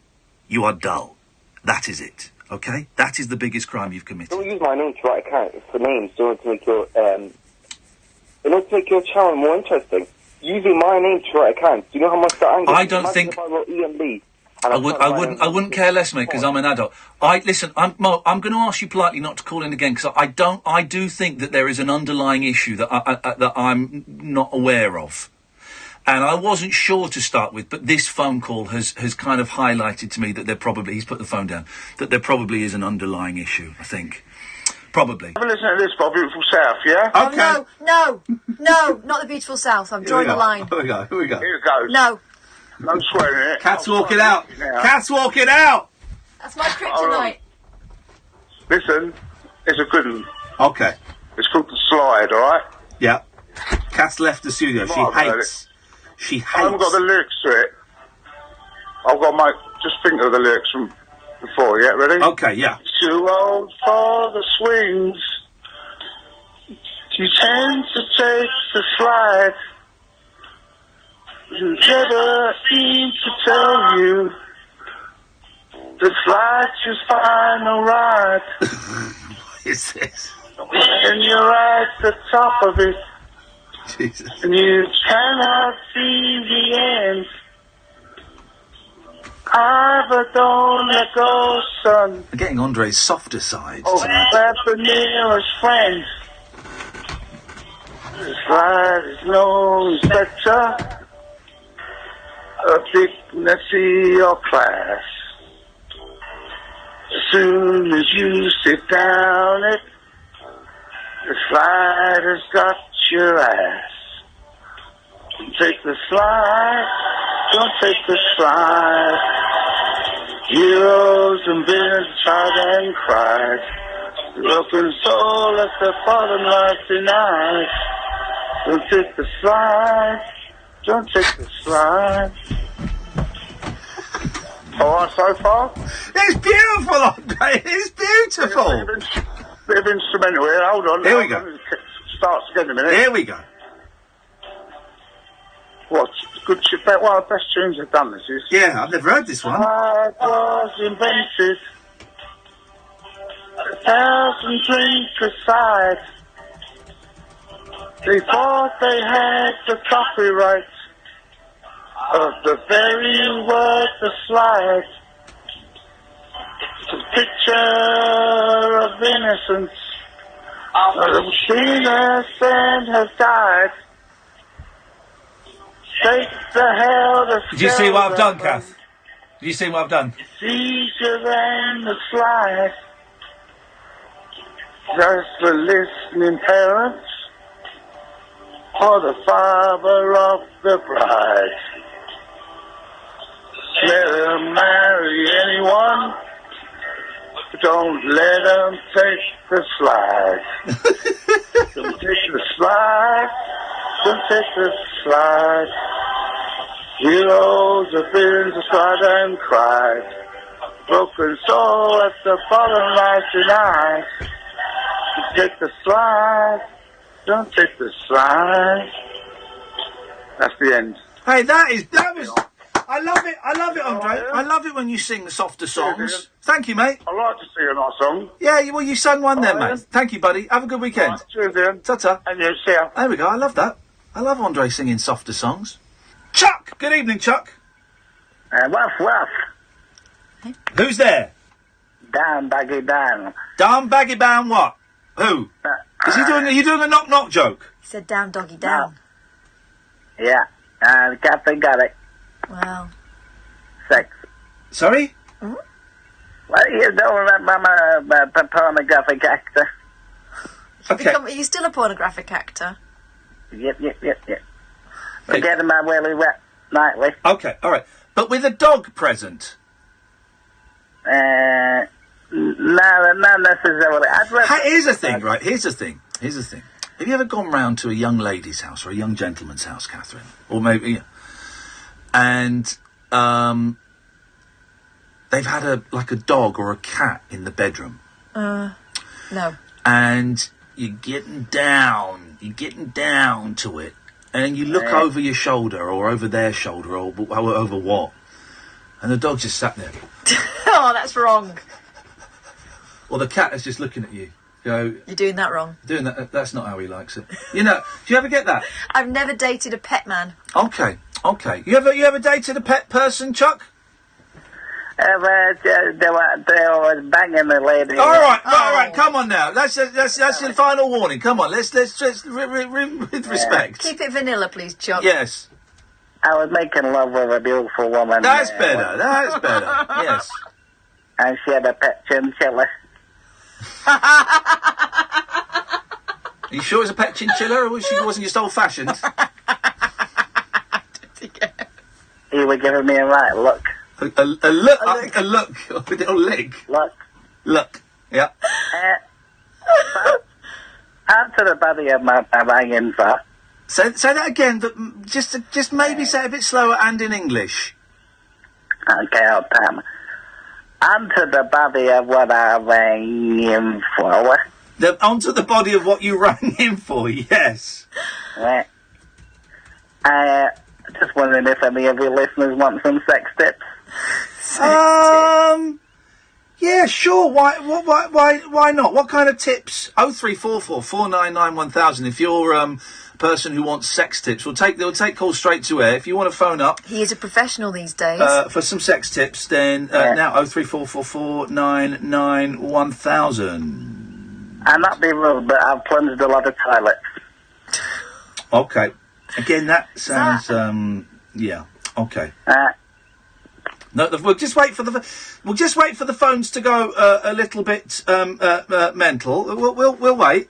C: You are dull. That is it. Okay? That is the biggest crime you've committed.
T: Don't use my name to write accounts for names in order to make your channel more interesting. Using my name to write accounts. Do you know how much that angers?
C: I don't think...
T: If I wrote Ian Lee.
C: I wouldn't care less, mate, because I'm an adult. Mo, I'm going to ask you politely not to call in again, because I do think that there is an underlying issue that I'm not aware of. And I wasn't sure to start with, but this phone call has kind of highlighted to me that he's put the phone down, that there probably is an underlying issue, I think. Probably.
Q: Have a listen to this, Bob, Beautiful South, yeah?
A: Oh, no, not the beautiful South. I'm drawing the line.
C: Here we go.
Q: Here it goes.
A: No.
Q: No swearing in it.
C: Cat's walking out. Cat's walking out.
A: That's my kryptonite.
Q: Listen, it's a good one.
C: Okay.
Q: It's called The Slide, alright?
C: Yeah. Cat's left the studio. She hates.
Q: I haven't got the lyrics to it. I've got just think of the lyrics from before, yeah? Ready?
C: Okay, yeah.
Q: Too old for the swings. You tend to take the slide. You never need to tell you. The slide's just fine, alright.
C: What is this?
B: When you're at the top of it,
C: Jesus.
B: and you cannot see the end. But don't let go, son.
C: I'm getting Andre's softer side
B: Oh,
C: tonight.
B: grab the nearest friend. This ride is no inspector of dignity or class. As soon as you sit down it, the slide has got your ass. Take the slide, don't take the slide. Heroes and villains tried and cried. Broken soul at the bottom life denied. Don't take the slide, don't take the slide. All right, so far?
C: It's beautiful, Andre. It's beautiful.
B: Bit of instrumental here. Hold on.
C: Here we go.
B: It starts again in a minute.
C: Here we go.
B: What? Good shit. One of the best tunes I've done, this is.
C: Yeah, I've never heard this one.
B: Slide was invented 1,000 drinks aside. They thought they had the copyright of the very word the slide. It's a picture of innocence. The sinners and has died. Take the hell to
C: Did you see what I've done, Kath? Did you see what I've done?
B: It's easier than the slide. Just for listening parents or the father of the bride. Let them marry anyone. Don't let them take the slide. Don't take the slide. Don't take the slide. Heroes have been to slide and cried. Broken soul at the bottom life tonight. Take the slide. Don't take the slide. That's the end.
C: Hey, that was. I love it, Andre. I love it when you sing the softer songs. Thank you, mate.
B: I like to sing a nice song.
C: Yeah, well, you sang one there, mate. Thank you, buddy. Have a good weekend.
B: Right, cheers, Ian.
C: Ta-ta.
B: And you, see ya.
C: There we go. I love that. I love Andre singing softer songs. Chuck! Good evening, Chuck.
B: Wuff.
C: Who's there?
B: Down, baggy down.
C: Down, baggy down what? Who? Is he doing? Are you doing a knock-knock joke?
A: He said down, doggy, down.
B: Yeah. Captain got it.
A: Wow.
B: Sex.
C: Sorry?
A: Mm-hmm.
B: Well, you don't remember my pornographic actor.
C: Okay.
A: Are you still a pornographic actor?
B: Yep. I'm getting my willy wet nightly.
C: Okay, all right. But with a dog present.
B: No, not necessarily.
C: Here's the thing, right? Here's the thing. Have you ever gone round to a young lady's house or a young gentleman's house, Catherine? Or maybe, yeah. And they've had a dog or a cat in the bedroom.
A: No.
C: And you're getting down to it. And then you look over your shoulder or over their shoulder or over what? And the dog just sat there.
A: Oh, that's wrong.
C: Or the cat is just looking at you. Go,
A: you're doing that wrong.
C: Doing that, that's not how he likes it. You know, do you ever get that?
A: I've never dated a pet man.
C: Okay. You ever dated a pet person, Chuck?
B: They were banging the lady.
C: All right, come on now. That's your final warning. Come on, let's with respect.
A: Keep it vanilla, please, Chuck.
C: Yes.
B: I was making love with a beautiful woman.
C: That's better. Yes.
B: And she had a pet chinchilla.
C: Are you sure it was a pet chinchilla, or wasn't just old-fashioned?
B: He was giving me a right look.
C: A look, with a little lick. Look. Yeah.
B: After the body of my banging for.
C: Say that again, but just maybe say it a bit slower and in English.
B: Okay, old Pam. Onto the body of what I rang him for.
C: Onto the body of what you rang him for, yes.
B: Right. Just wondering if any of your listeners want some sex tips.
C: Yeah, sure. Why not? What kind of tips? 0344 499 1000. If you're a person who wants sex tips, they'll take calls straight to air. If you want to phone up,
A: He is a professional these days.
C: for some sex tips, then now 0344 499 1000.
B: I'm not being rude, but I've plunged a lot of toilets.
C: Okay. Again, that sounds. Yeah. Okay. No, we'll just wait for the phones to go a little bit mental. We'll wait.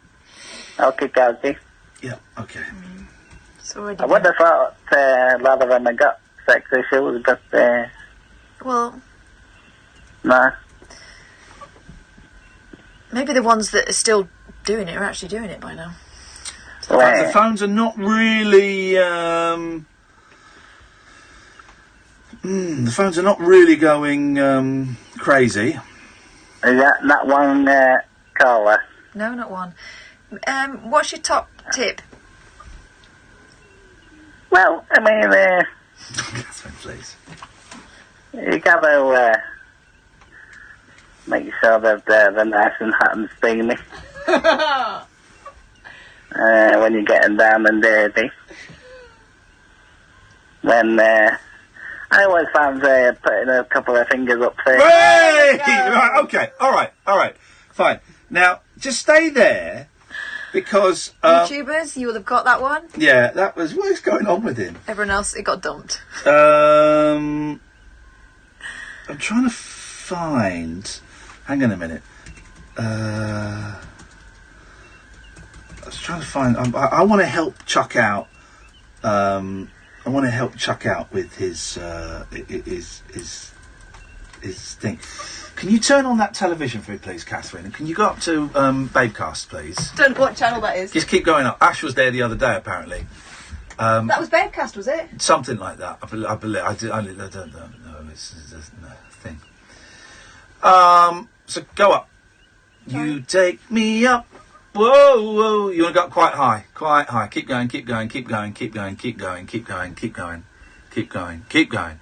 B: Okay, Gazzy.
C: Yeah. Okay.
B: I would have thought a lot of them have got sex issues, but
A: Well,
B: no.
A: maybe the ones that are still doing it are actually doing it by now.
C: The phones are not really. The phones are not really going crazy.
B: Is that not one caller?
A: No, not one. What's your top tip?
B: Well, I mean,
C: Catherine, please.
B: You got to make sure that they're nice and hot and steamy when you're getting down and dirty. When I always found putting a couple of fingers up there.
C: Hey! Right, okay, all right, fine. Now, just stay there, because...
A: YouTubers, you will have got that one.
C: Yeah, that was... What is going on with him?
A: Everyone else, it got dumped.
C: I'm trying to find... Hang on a minute. I was trying to find... I want to help Chuck out. I want to help Chuck out with his thing. Can you turn on that television for me, please, Catherine? And can you go up to Babecast, please?
A: Don't know what channel that is.
C: Just keep going up. Ash was there the other day, apparently.
A: That was Babecast, was it?
C: Something like that. I believe. I don't know. It's a thing. So go up.
A: Sorry.
C: You take me up. Whoa, whoa. You want to go up quite high. Quite high. Keep going, keep going, keep going, keep going, keep going, keep going, keep going, keep going, keep going,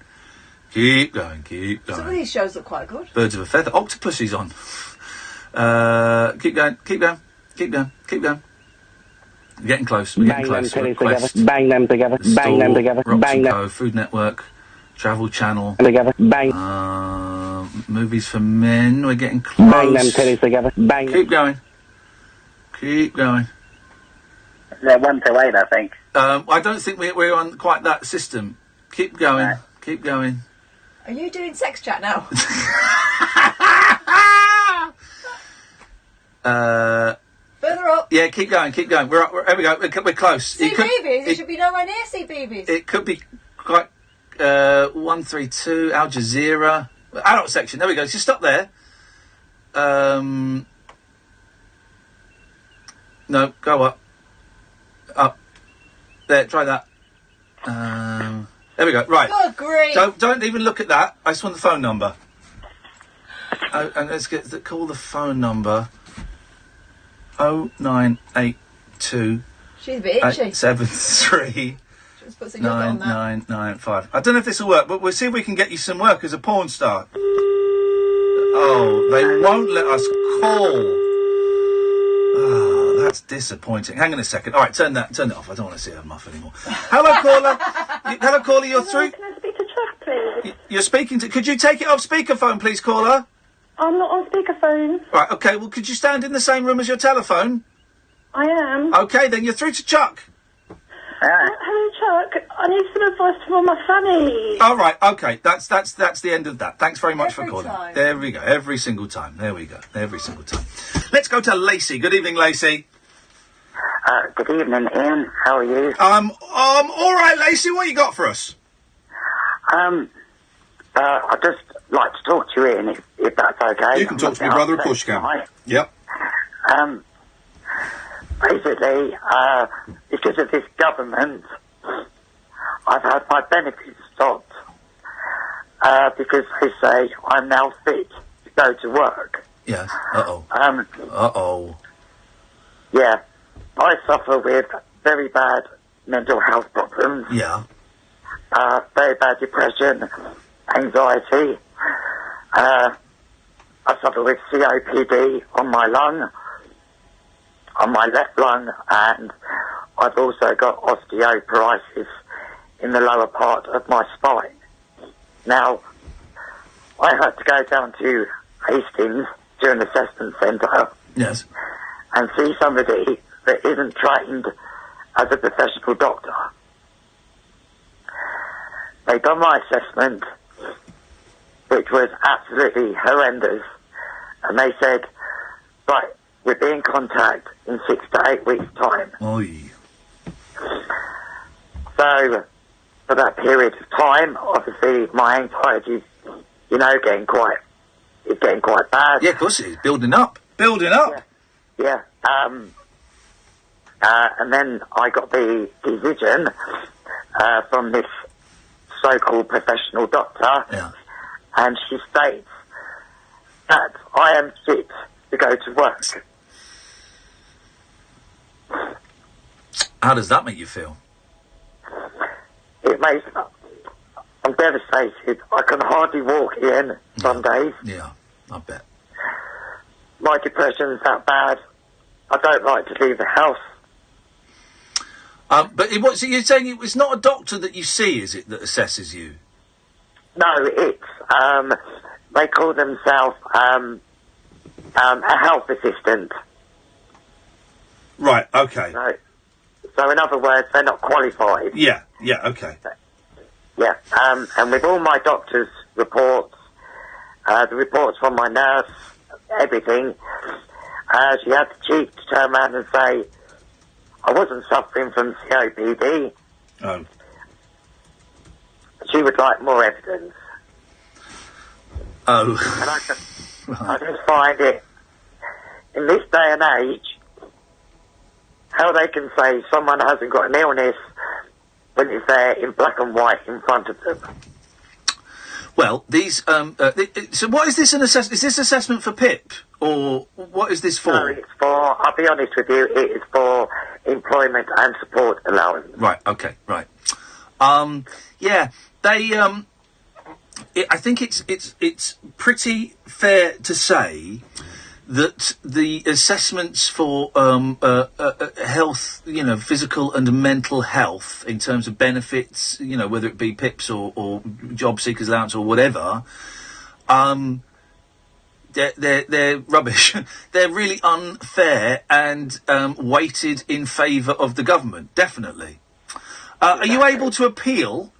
C: keep going, keep going.
A: Some of these shows look quite good.
C: Birds of a feather. Octopussy's on. Keep going, keep going, keep going, keep going. We're getting close. We're getting close. Quest,
M: Bang them together. Bang them together.
C: Roxy
M: Bang them
C: Co, Food Network, Travel Channel.
M: together. Bang.
C: Movies for Men. We're getting close.
M: Bang them titties together. Bang.
C: Keep going. Keep going.
B: They're 1 to 8, I think.
C: I don't think we're on quite that system. Keep going.
B: Right.
C: Keep going.
A: Are you doing sex chat now? Further up.
C: Yeah, keep going, keep going. There we go. We're close.
A: CBeebies. It should be nowhere near CBeebies.
C: It could be quite 132 Al Jazeera adult section. There we go. Just stop there. No, go up. Up. There. Try that. There we go. Right.
A: Good grief.
C: Don't even look at that. I just want the phone number. And let's call the phone number. 0982
A: She's a bit itchy.
C: 873
A: Just put some yogurt on that.
C: 9995. I don't know if this will work, but we'll see if we can get you some work as a porn star. Oh, they won't let us call. Oh, that's disappointing. Hang on a second. All right, turn it off. I don't want to see her muff anymore. Hello, caller. Hello, caller. You're through.
S: Can I speak to Chuck, please?
C: You're speaking to. Could you take it off speakerphone, please, caller?
S: I'm not on speakerphone.
C: Right. Okay. Well, could you stand in the same room as your telephone?
S: I am.
C: Okay, then you're through to Chuck.
S: Hello, Chuck. I need some advice from my fanny.
C: All right. Okay. That's the end of that. Thanks very much for
S: Every
C: calling.
S: time.
C: There we go. Every single time. There we go. Every single time. Let's go to Lacey. Good evening, Lacey.
B: Good evening, Ian. How are you?
C: All right, Lacey. What you got for us?
B: I'd just like to talk to you, Ian, if that's okay.
C: You can talk to me, brother. Of course you can. Yep.
B: Basically, because of this government, I've had my benefits stopped because they say I'm now fit to go to work.
C: Yes. Uh-oh. Uh-oh.
B: Yeah. I suffer with very bad mental health problems.
C: Yeah.
B: Very bad depression, anxiety. I suffer with COPD on my lung, on my left lung, and I've also got osteoporosis in the lower part of my spine. Now, I had to go down to Hastings to an assessment centre.
C: Yes.
B: And see somebody that isn't trained as a professional doctor. They done my assessment, which was absolutely horrendous, and they said, right, we'll be in contact in 6 to 8 weeks' time.
C: Oy.
B: So, for that period of time, obviously my anxiety, you know, getting quite bad.
C: Yeah, of course it is. Building up. Building up.
B: Yeah. And then I got the decision from this so-called professional doctor, and she states that I am fit to go to work.
C: How does that make you feel?
B: It makes... I'm devastated. I can hardly walk, Ian, some days.
C: Yeah, I bet.
B: My depression's that bad. I don't like to leave the house.
C: But so you're saying it's not a doctor that you see, is it, that assesses you?
B: No, it's... they call themselves a health assistant.
C: Right, okay.
B: So in other words, they're not qualified.
C: Yeah, okay.
B: Yeah, and with all my doctor's reports, the reports from my nurse, everything, she had the cheek to turn around and say, I wasn't suffering from COPD.
C: Oh.
B: She would like more evidence.
C: Oh.
B: And I just find it, in this day and age, how they can say someone hasn't got an illness when it's there in black and white in front of them.
C: Well, these... so what is this an assessment? Is this assessment for PIP? Or what is this for?
B: No, it's for, I'll be honest with you, it is for employment and support allowance.
C: Right, okay, right. Yeah, they... I think it's pretty fair to say that the assessments for health, you know, physical and mental health in terms of benefits, you know, whether it be PIPs or job seekers allowance or whatever, they're rubbish. They're really unfair and weighted in favour of the government, definitely. Are you able to appeal?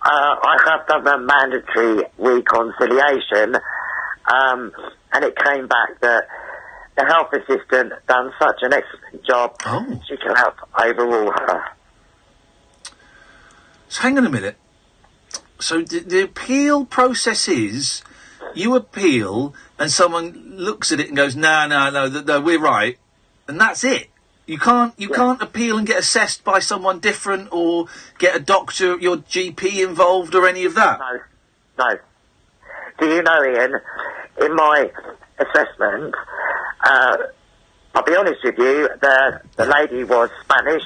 B: I have done a mandatory reconciliation, and it came back that the health assistant done such an excellent job, she can help overrule her.
C: So hang on a minute. So the appeal process is, you appeal and someone looks at it and goes, no, we're right, and that's it. You can't appeal and get assessed by someone different or get a doctor, your GP involved or any of that?
B: No. Do you know, Ian, in my assessment, I'll be honest with you, the lady was Spanish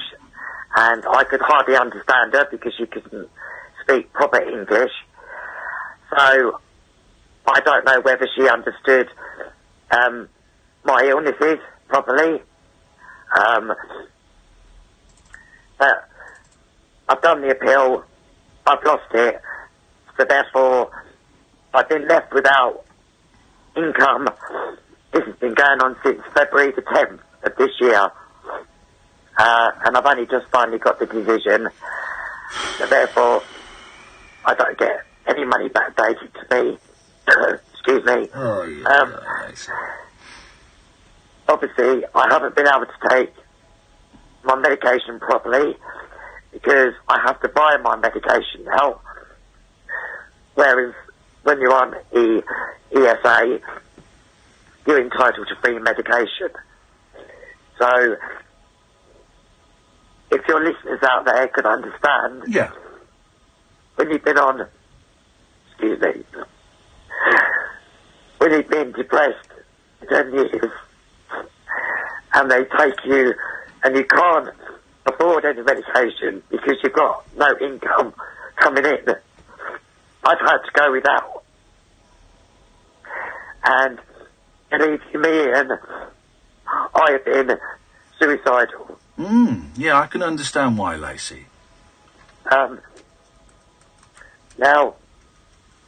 B: and I could hardly understand her because she couldn't speak proper English. So I don't know whether she understood my illnesses properly. But I've done the appeal, I've lost it, so therefore I've been left without income. This has been going on since February the 10th of this year, and I've only just finally got the decision, so therefore I don't get any money backdated to me. Excuse me.
C: Oh, yeah.
B: Obviously, I haven't been able to take my medication properly because I have to buy my medication now. Whereas when you're on ESA, you're entitled to free medication. So, if your listeners out there could understand, when you've been on, when you've been depressed for 10 years, and they take you, and you can't afford any medication because you've got no income coming in. I've had to go without.
D: And believe you me, Ian, I have been suicidal.
C: Yeah, I can understand why, Lacey.
D: Now,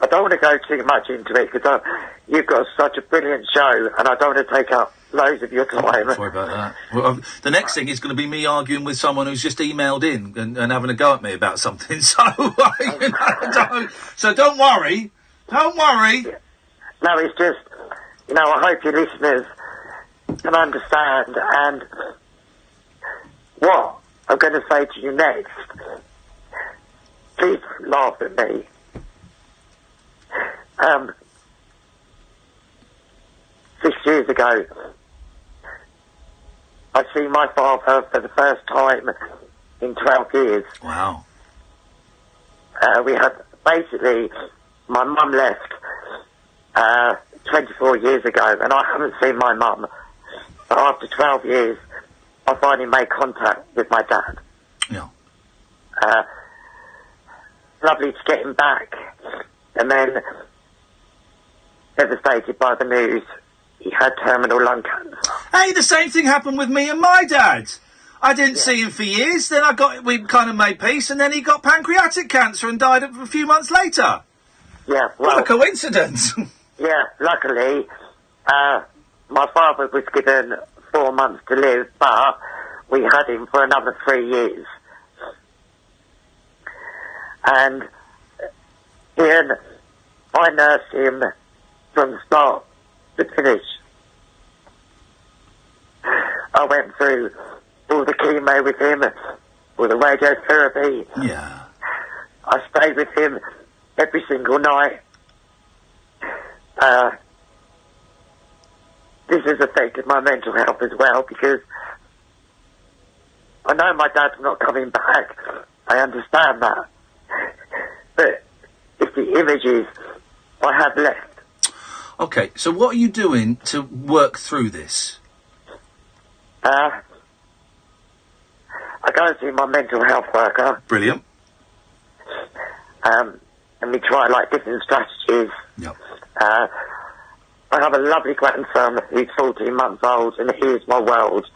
D: I don't want to go too much into it because you've got such a brilliant show and I don't want to take up loads of your time.
C: Sorry about that. Well, the next thing is going to be me arguing with someone who's just emailed in and having a go at me about something. So, so don't worry. Don't worry.
D: No, it's just, I hope your listeners can understand. And what I'm going to say to you next, please laugh at me. 6 years ago, I see my father for the first time in 12 years.
C: Wow.
D: We had, basically, my mum left 24 years ago, and I haven't seen my mum. But after 12 years, I finally made contact with my dad.
C: Yeah.
D: Lovely to get him back. And then, devastated by the news, he had terminal lung cancer.
C: Hey, the same thing happened with me and my dad. I didn't see him for years, then we kind of made peace, and then he got pancreatic cancer and died a few months later.
D: Yeah,
C: what a coincidence.
D: Yeah, luckily, my father was given 4 months to live, but we had him for another 3 years. And Ian, I nursed him from start to finish. I went through all the chemo with him, all the radiotherapy.
C: Yeah.
D: I stayed with him every single night. This has affected my mental health as well because I know my dad's not coming back. I understand that. But it's the images I have left.
C: Okay, so what are you doing to work through this?
D: I go and see my mental health worker.
C: Brilliant.
D: And we try different strategies.
C: Yep.
D: I have a lovely grandson who's 14 months old, and he is my world.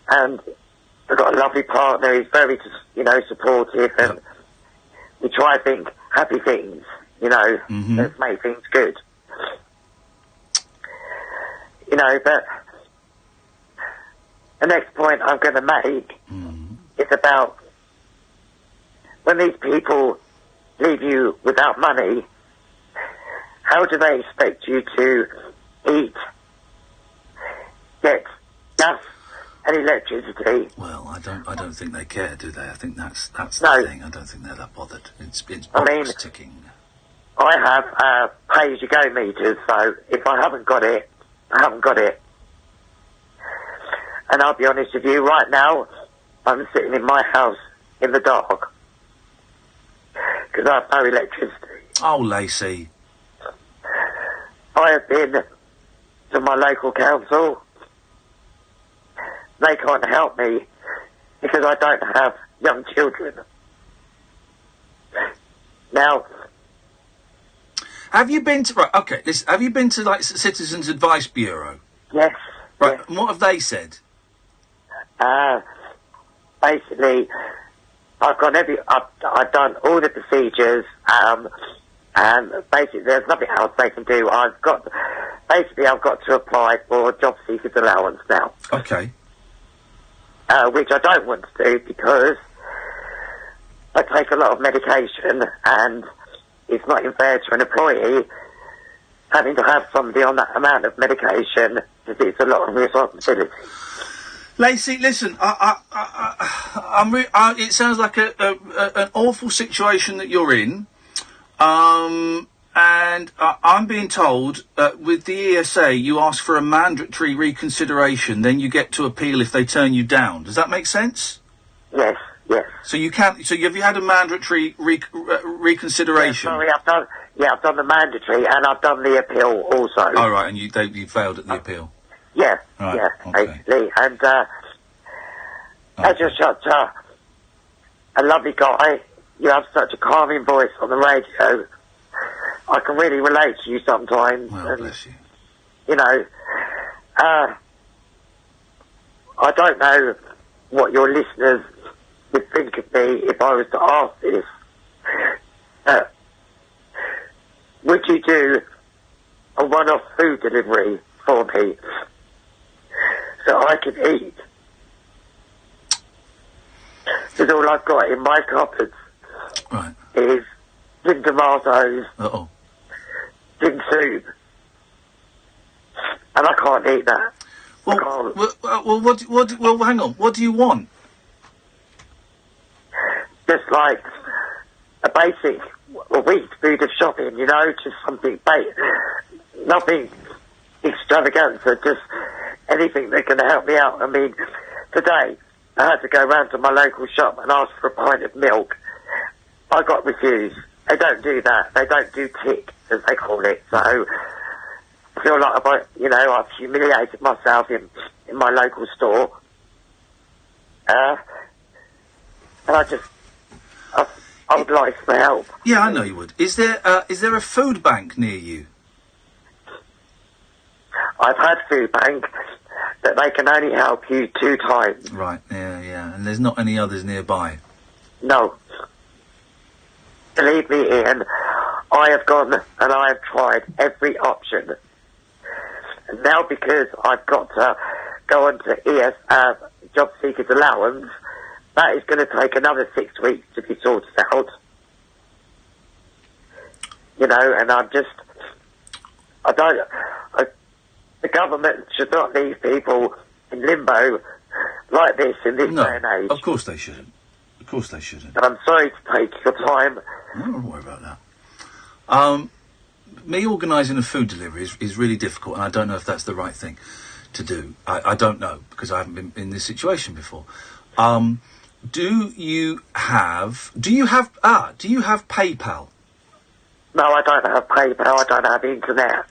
D: And I've got a lovely partner who's very, supportive, and we try to think happy things, that make things good. But the next point I'm going to make is about when these people leave you without money, how do they expect you to eat, get gas and electricity?
C: Well, I don't think they care, do they? I think that's the thing. I don't think they're that bothered. It's box ticking.
D: I have pay-as-you-go meters, so if I haven't got it, I haven't got it. And I'll be honest with you, right now, I'm sitting in my house in the dark because I have no electricity.
C: Oh, Lacey.
D: I have been to my local council. They can't help me because I don't have young children. Now,
C: have you been to have you been to Citizens Advice Bureau?
D: Yes.
C: Right. Yes. And what have they said?
D: Basically, I've done all the procedures, and basically there's nothing else they can do. I've got to apply for job seekers allowance now.
C: Okay.
D: Which I don't want to do because I take a lot of medication, and it's not fair to an employee having to have somebody on that amount of medication because it's a lot of responsibility.
C: Lacey, listen, it sounds like an awful situation that you're in, and I'm being told with the ESA you ask for a mandatory reconsideration, then you get to appeal if they turn you down. Does that make sense?
D: Yes, yes.
C: So you can't. So have you had a mandatory reconsideration?
D: Yeah, sorry, I've done the mandatory, and I've done the appeal also.
C: Oh, right, and you failed at the appeal.
D: Yeah,
C: right,
D: yeah,
C: okay.
D: basically. And I just shot a lovely guy. You have such a calming voice on the radio. I can really relate to you sometimes.
C: Well, bless you.
D: You know, I don't know what your listeners would think of me if I was to ask this. Would you do a one-off food delivery for me so I can eat? Because all I've got in my cupboards is tin tomatoes, tin soup, and I can't eat that.
C: Well, hang on. What do you want?
D: Just like a basic week food of shopping, you know, just something nothing extravagant, just anything that can help me out. I mean, today I had to go round to my local shop and ask for a pint of milk. I got refused. They don't do that. They don't do tick, as they call it. So I feel like I've humiliated myself in my local store. And I would like some help.
C: Yeah, I know you would. Is there a food bank near you?
D: I've had food bank, but they can only help you 2 times.
C: Right, yeah. And there's not any others nearby?
D: No. Believe me, Ian, I have gone and I have tried every option. And now because I've got to go on to Job Seekers Allowance, that is going to take another 6 weeks to be sorted out. You know, and the government should not leave people in limbo like this in this day and age.
C: Of course they shouldn't. Of course they shouldn't.
D: And I'm sorry to take your time.
C: Don't worry about that. Me organising a food delivery is really difficult, and I don't know if that's the right thing to do. I don't know, because I haven't been in this situation before. Do you have PayPal?
D: No, I don't have PayPal. I don't have internet.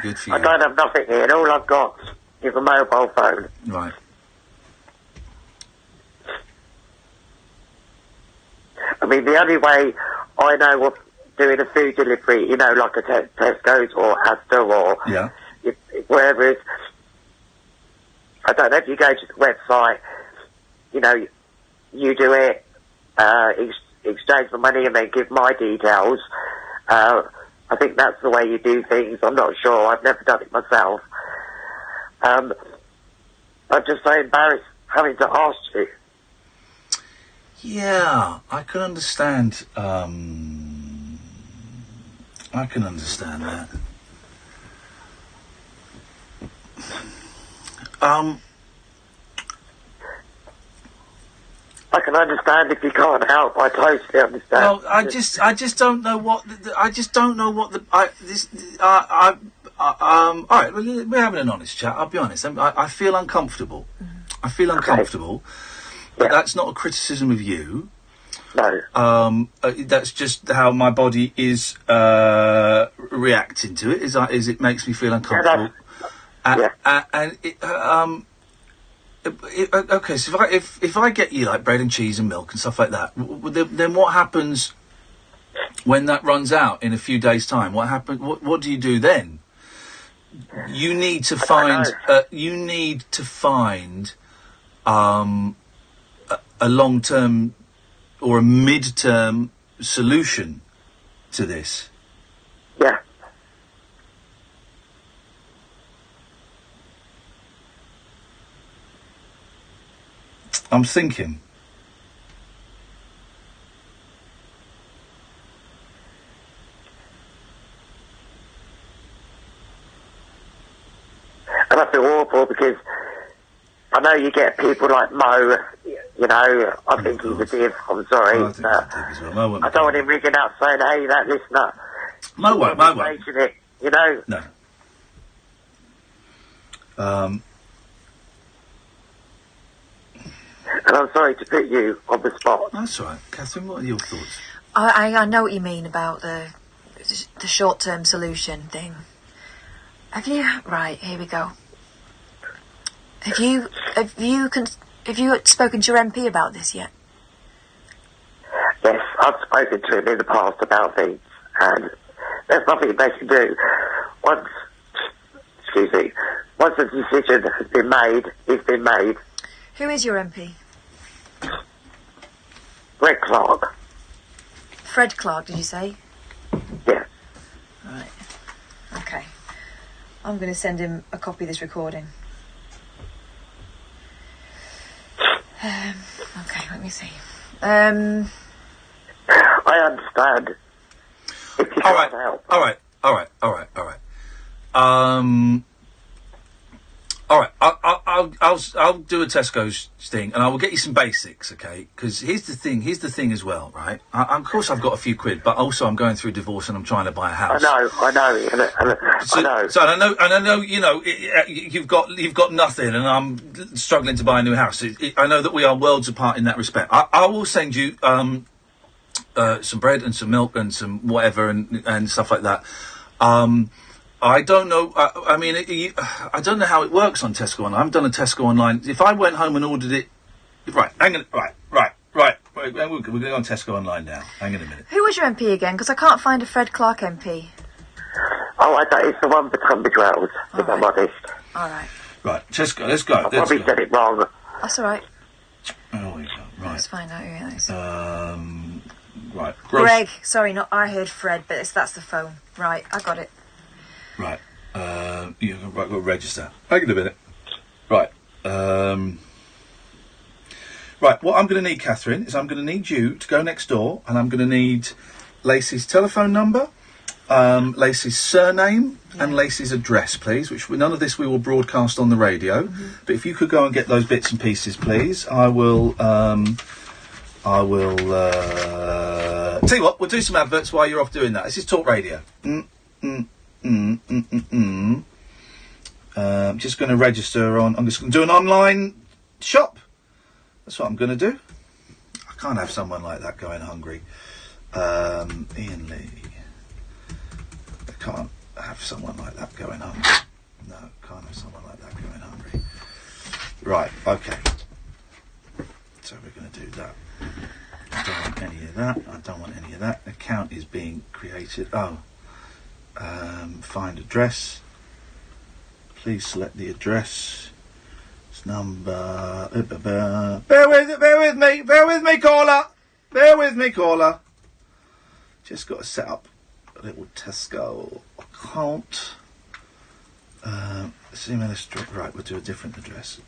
C: Good for you.
D: I don't have nothing here. And all I've got is a mobile phone.
C: Right.
D: I mean, the only way I know of doing a food delivery, you know, like a Tesco's or Asda or wherever it is, I don't know if you go to the website, you know, you do it, exchange the money and then give my details. I think that's the way you do things. I'm not sure. I've never done it myself. I'm just so embarrassed having to ask you.
C: Yeah, I can understand. I can understand that.
D: I can understand if you can't help. I totally understand.
C: Well, I just don't know what. I just don't know what the. All right, we're having an honest chat. I'll be honest. I feel uncomfortable. I feel uncomfortable. But that's not a criticism of you.
D: No.
C: That's just how my body is reacting to it. Is it makes me feel uncomfortable. Okay, so if I get you like bread and cheese and milk and stuff like that, then what happens when that runs out in a few days' time? What happens? What do you do then? You need to find. You need to find a long-term or a mid-term solution to this.
D: Yeah.
C: I'm thinking.
D: And I feel awful because I know you get people like Mo, you know, I think he's a div, I'm sorry. I don't want him ringing up saying, hey, that listener.
C: Mo won't.
D: It, you know?
C: No.
D: And I'm sorry to put you on the spot.
C: That's all right. Catherine, what are your thoughts?
A: I know what you mean about the short-term solution thing. Have you... Right, here we go. Have you spoken to your MP about this yet?
D: Yes, I've spoken to him in the past about things, and There's nothing they can do. Once the decision has been made, it's been made.
A: Who is your MP?
D: Fred Clark.
A: Fred Clark, did you say?
D: Yeah.
A: Right. Okay. I'm going to send him a copy of this recording. Okay, let me see.
D: I understand.
C: All right. I'll do a Tesco's thing, and I will get you some basics, okay? Because here's the thing as well, right? Of course, I've got a few quid, but also I'm going through divorce and I'm trying to buy a house.
D: I know.
C: So I know. You know, you've got nothing, and I'm struggling to buy a new house. I know that we are worlds apart in that respect. I will send you some bread and some milk and some whatever and stuff like that. I don't know. I mean, I don't know how it works on Tesco Online. I haven't done a Tesco Online. If I went home and ordered it, right. Hang on. Right. We're going to go on Tesco Online now. Hang on a minute.
A: Who was your MP again? Because I can't find a Fred Clark MP.
D: Oh, it's the one for Tunbridge Wells, if I'm honest.
A: All right.
C: Right, Tesco, let's go.
D: I probably said it wrong.
A: That's all right.
C: Oh, we go. Right.
A: Let's find out who it is.
C: Right.
A: Greg. Sorry, not I heard Fred, but that's the phone. Right, I got it.
C: Right. You've got to register. Hang on a minute. Right. Right, what I'm going to need, Catherine, is I'm going to need you to go next door, and I'm going to need Lacey's telephone number, Lacey's surname, and Lacey's address, please, which none of this we will broadcast on the radio. Mm-hmm. But if you could go and get those bits and pieces, please, I will tell you what, we'll do some adverts while you're off doing that. This is Talk Radio. I'm just going to register on. I'm just going to do an online shop. That's what I'm going to do. I can't have someone like that going hungry. Iain Lee. I can't have someone like that going hungry. No, can't have someone like that going hungry. Right, okay. So we're going to do that. I don't want any of that. I don't want any of that. Account is being created. Oh. Find address. Please select the address. It's number. Bear with me, caller. Just got to set up a little Tesco account. Email address. Right, we'll do a different address.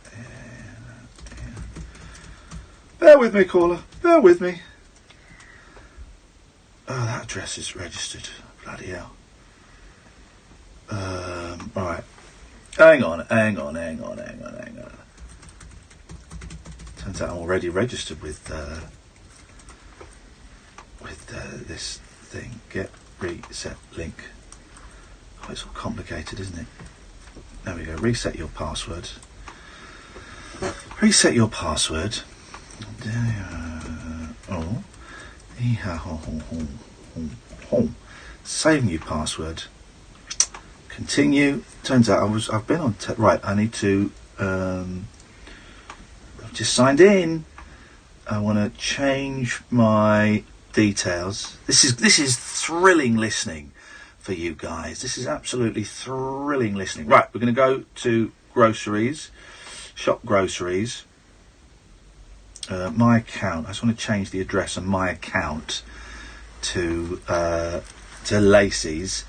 C: Bear with me, caller. Bear with me. Oh, that address is registered. Bloody hell. Right. Hang on. Turns out I'm already registered with this thing. Get reset link. Oh, it's all complicated, isn't it? There we go. Reset your password. Save new password. Continue. Turns out I've been on. Right. I need to. I've just signed in. I want to change my details. This is thrilling listening for you guys. This is absolutely thrilling listening. Right. We're going to go to groceries. Shop groceries. My account. I just want to change the address on my account to Lacey's,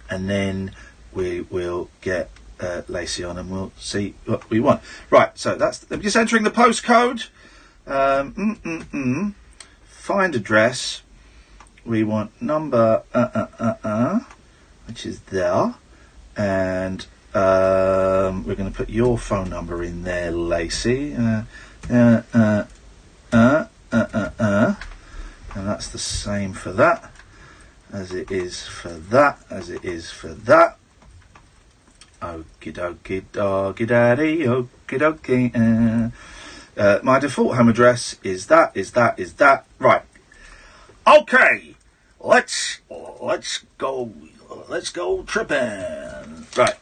C: and then we will get Lacey on and we'll see what we want. Right, so I'm just entering the postcode. Find address. We want number which is there, and we're going to put your phone number in there, Lacey. And that's the same for that as it is for that, Okie dokie doggy daddy, okie dokie. My default home address is that. Right. Okay. Let's go tripping. Right.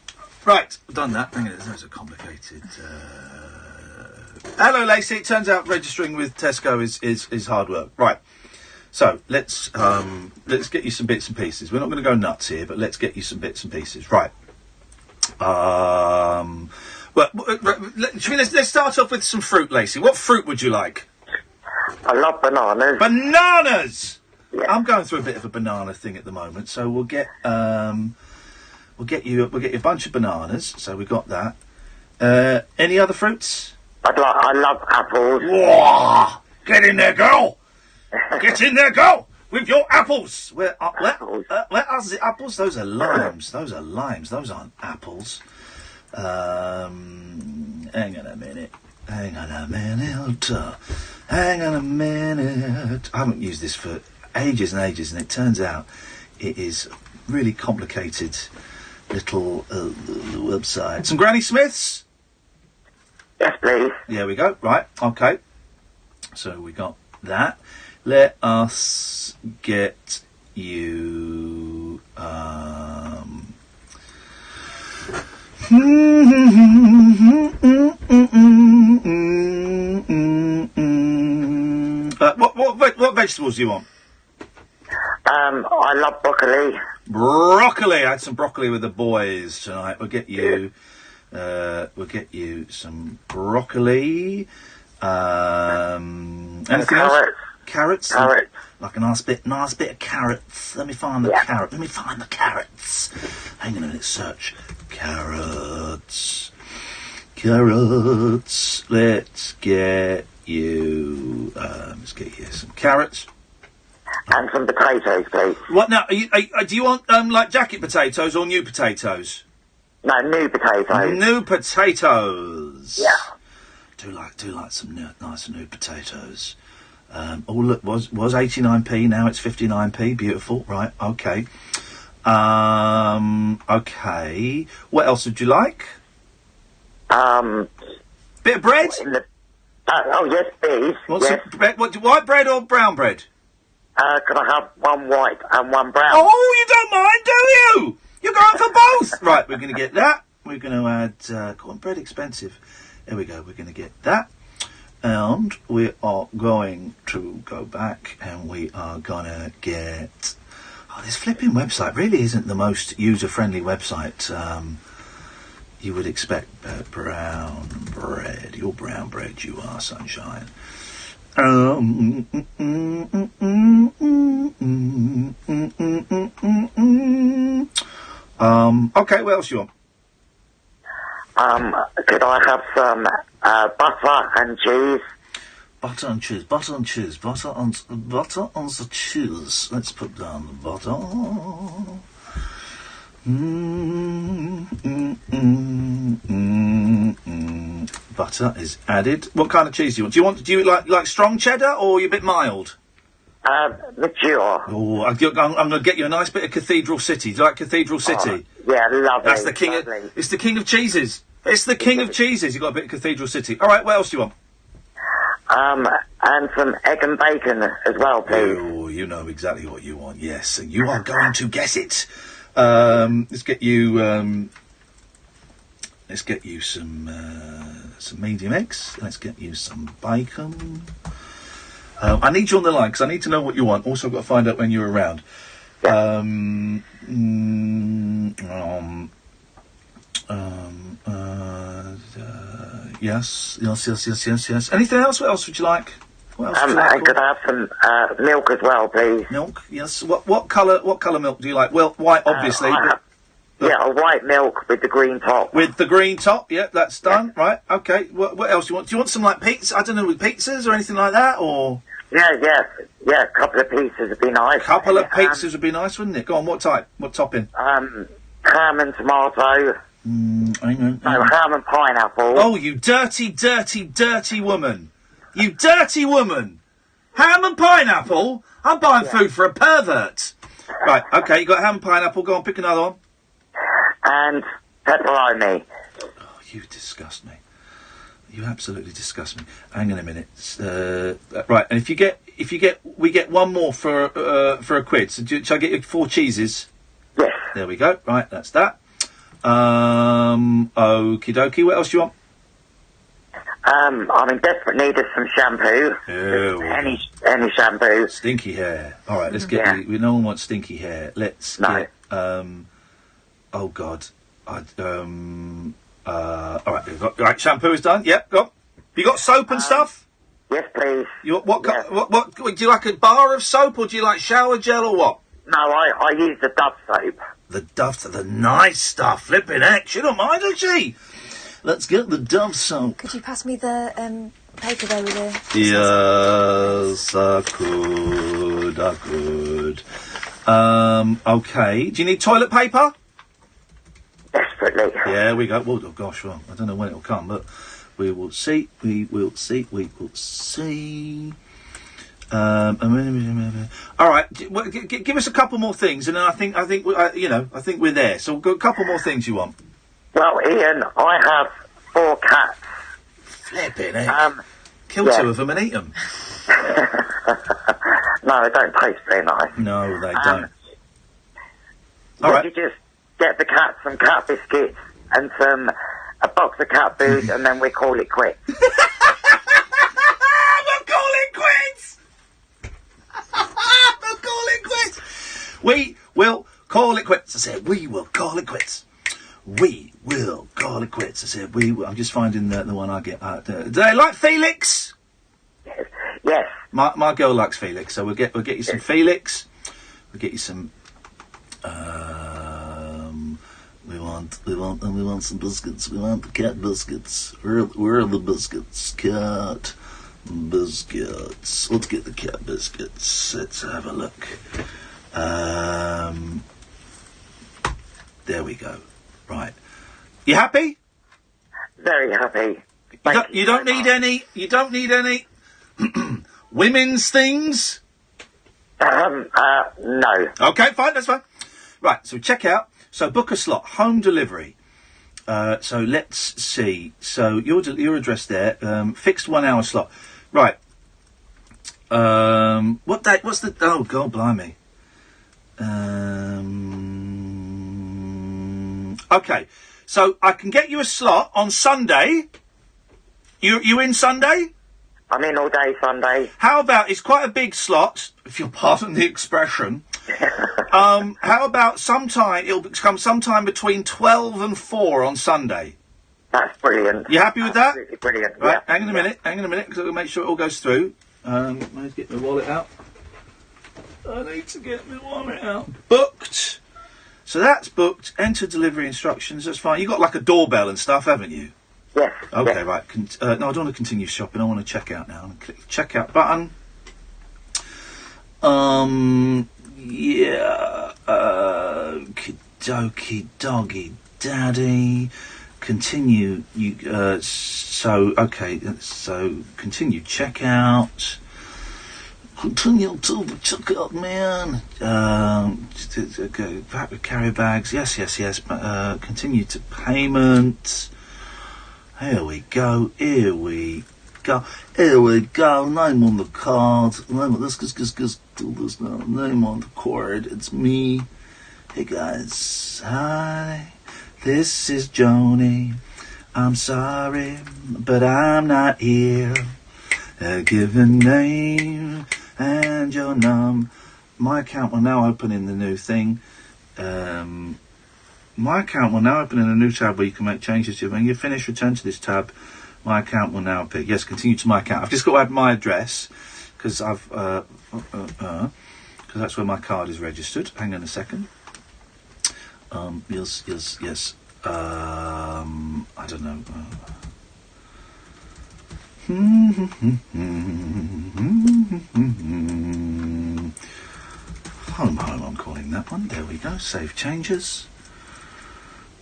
C: I've done that. Hang on, there's a complicated. Hello, Lacey. It turns out registering with Tesco is hard work. Right. So let's get you some bits and pieces. We're not going to go nuts here, but let's get you some bits and pieces. Right. Let's start off with some fruit, Lacey. What fruit would you like?
D: I love bananas.
C: Bananas. Yeah. I'm going through a bit of a banana thing at the moment, so we'll get you a bunch of bananas. So we got that. Any other fruits?
D: I love apples.
C: Whoa! Get in there, girl. Get in there, girl. With your apples. Where are the apples? Those are limes. Those aren't apples. Hang on a minute. I haven't used this for ages and ages, and it turns out it is really complicated little website. Some Granny Smiths?
D: Yes, please.
C: There we go. Right. Okay. So we got that. Let us get you what vegetables do you want?
D: I love broccoli.
C: Broccoli. I had some broccoli with the boys tonight. We'll get you some broccoli. Anything else? Carrots. Like a nice bit of carrots. Let me find the carrot. Let me find the carrots. Hang on a minute. Search carrots. Let's get you some carrots.
D: And some potatoes, please.
C: What now? Do you want like jacket potatoes or new potatoes?
D: No, new potatoes.
C: New potatoes.
D: Yeah.
C: Do like some nice new potatoes. Oh look, was 89p. Now it's 59p. Beautiful. Right. Okay. Okay. What else would you like? Bit of bread.
D: Oh yes, please.
C: White bread or brown bread?
D: Can I have one white and one brown?
C: Oh, you don't mind, do you? You're going for both. Right, we're going to get that. We're going to add cornbread, expensive. There we go. We're going to get that. And we are going to go back and we are going to get... Oh, this flipping website really isn't the most user-friendly website you would expect. Brown bread. You're brown bread, you are, sunshine. Okay, what else do you want?
D: Could I have some butter and cheese?
C: Butter and cheese, butter and cheese, butter on the cheese. Let's put down the butter. Butter is added. What kind of cheese do you want? Do you like strong cheddar or are you a bit mild?
D: Mature.
C: Oh, I'm going to get you a nice bit of Cathedral City. Do you like Cathedral City?
D: Yeah, lovely.
C: That's the king it's the king of cheeses. It's the king of cheeses. You've got a bit of Cathedral City. All right, what else do you want?
D: And some egg and bacon as well, please.
C: Oh, you know exactly what you want. Yes, and you are going to guess it. Let's get you some medium eggs. Let's get you some bacon. I need you on the line because I need to know what you want. Also, I've got to find out when you're around. Yes. Anything else? What else would you like? What else would you like?
D: Could I have some milk as well, please?
C: Milk. Yes. What colour milk do you like? Well, white, obviously.
D: Yeah, a white milk with the green top.
C: With the green top, yeah, that's done. Yeah. Right, okay. What else do you want? Do you want some, like, pizza? I don't know, with pizzas or anything like that, or...?
D: Yeah, a couple of pizzas would be nice.
C: Couple of pizzas would be nice, wouldn't it? Go on, what type? What topping?
D: Ham and tomato.
C: Hang on.
D: No, ham and pineapple.
C: Oh, you dirty, dirty, dirty woman. You dirty woman. Ham and pineapple? I'm buying food for a pervert. Right, okay, you got ham and pineapple. Go on, pick another one.
D: And pepperoni.
C: Oh, you disgust me. You absolutely disgust me. Hang on a minute. Right, and if we get one more for a quid. So shall I get you 4 cheeses?
D: Yes.
C: There we go. Right, that's that. Okie dokie. What else do you want?
D: I'm in desperate need of some shampoo. Any shampoo.
C: Stinky hair. All right, let's get. We no one wants stinky hair. Let's get. Oh God. All right, shampoo is done. Yep, go on. You got soap and stuff?
D: Yes, please.
C: What do you like, a bar of soap, or do you like shower gel, or what?
D: No, I use the Dove soap.
C: The Dove, the nice stuff. Flipping heck, she don't mind, does she? Let's get the Dove soap.
A: Could you pass me the paper there with the...
C: Yes, I could. Okay. Do you need toilet paper?
D: Desperately.
C: Yeah, we go. Well, oh gosh, well, I don't know when it'll come, but we will see. All right, give us a couple more things, and then I think we're there. So we've got a couple more things you want.
D: Well, Ian, I have 4 cats.
C: Flipping heck. Kill 2 of them and eat them.
D: No, they don't taste very nice.
C: No, they don't.
D: All right. You just get the cats some cat biscuits and a box of cat food, and then we call it quits.
C: We'll call it quits. We'll call it quits. We will call it quits. I said, we will call it quits. We will call it quits. I said, we will. I'm just finding the one I get. Do they like Felix?
D: Yes.
C: My girl likes Felix, so we'll get you some Felix. We'll get you some. We want some biscuits. We want the cat biscuits. Where are the biscuits? Cat biscuits. Let's get the cat biscuits. Let's have a look. There we go. Right. You happy?
D: Very happy.
C: You don't need any. You don't need any women's things.
D: No.
C: Okay, fine. That's fine. Right. So check out. So book a slot. Home delivery. So let's see. So your address there. Fixed 1 hour slot. Right. What date? What's the? Oh God, blimey. Okay. So I can get you a slot on Sunday. You in Sunday?
D: I'm in all day Sunday.
C: How about, it's quite a big slot, if you'll pardon the expression. How about it'll come sometime between 12 and 4 on Sunday?
D: That's brilliant.
C: You happy with that?
D: Absolutely brilliant.
C: Right,
D: yeah.
C: hang on a minute, because I'll make sure it all goes through. Let's get my wallet out. I need to get my wallet out. Booked. So that's booked. Enter delivery instructions. That's fine. You got like a doorbell and stuff, haven't you?
D: Yes.
C: Okay,
D: yes.
C: right. No, I don't want to continue shopping. I want to check out now. I'm going to click the checkout button. Yeah. Okie doggy daddy. Continue. So continue checkout. Continue to the checkout, man. Carry bags. Yes. Continue to payment. Here we go. Name on the card. Name on the card. It's me. Hey guys. Hi. This is Joni. I'm sorry, but I'm not here. Give a name and your My account will now open in the new thing. My account will now open in a new tab where you can make changes to. When you finish, return to this tab. My account will now appear. Yes, continue to my account. I've just got to add my address because because that's where my card is registered. Hang on a second. Yes. I don't know. Home, I'm calling that one. There we go. Save changes.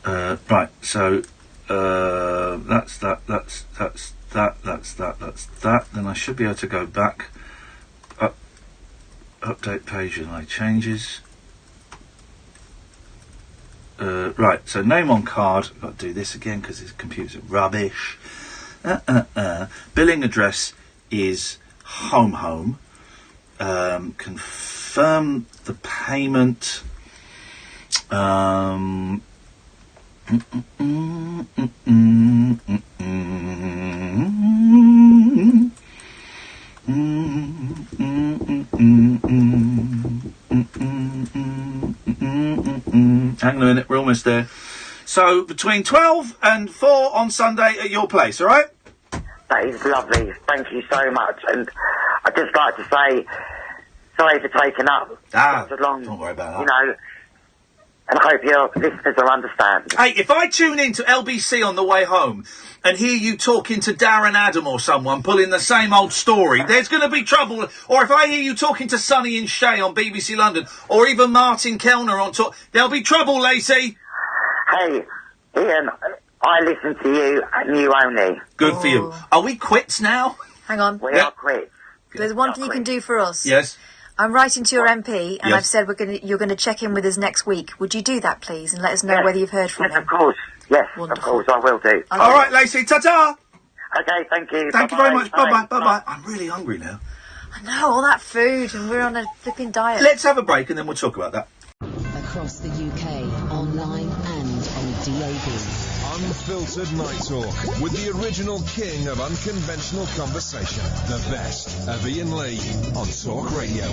C: Right, so that's that. Then I should be able to go back. Update page and my changes. Right, so name on card. I've got to do this again because this computer's rubbish. Billing address is home. Confirm the payment. Hang on a minute, we're almost there. So, between 12 and 4 on Sunday at your place, all right?
D: That is lovely. Thank you so much. And I'd just like to say, sorry for taking up so long.
C: Don't worry about that.
D: You know, and I hope your listeners will understand.
C: Hey, if I tune in to LBC on the way home and hear you talking to Darren Adam or someone pulling the same old story, there's going to be trouble. Or if I hear you talking to Sonny and Shay on BBC London, or even Martin Kellner on talk, there'll be trouble, Lacey.
D: Hey, Ian, I listen to you and you only.
C: Good for you. Are we quits now?
A: Hang on.
D: We are quits.
A: There's one thing you can do for us.
C: Yes.
A: I'm writing to your MP, and
C: Yes.
A: I've said you're going to check in with us next week. Would you do that, please, and let us know whether you've heard from him?
D: Of course. Yes, of course, I will do.
C: All right, Lacey, ta-ta!
D: Okay, thank you.
C: Thank you very much. Bye-bye, bye-bye. I'm really hungry now.
A: I know, all that food, and we're on a flipping diet.
C: Let's have a break, and then we'll talk about that.
G: Across the UK, online and on DAB.
V: Unfiltered Night Talk with the original king of unconventional conversation. The best of Iain Lee on Talk Radio.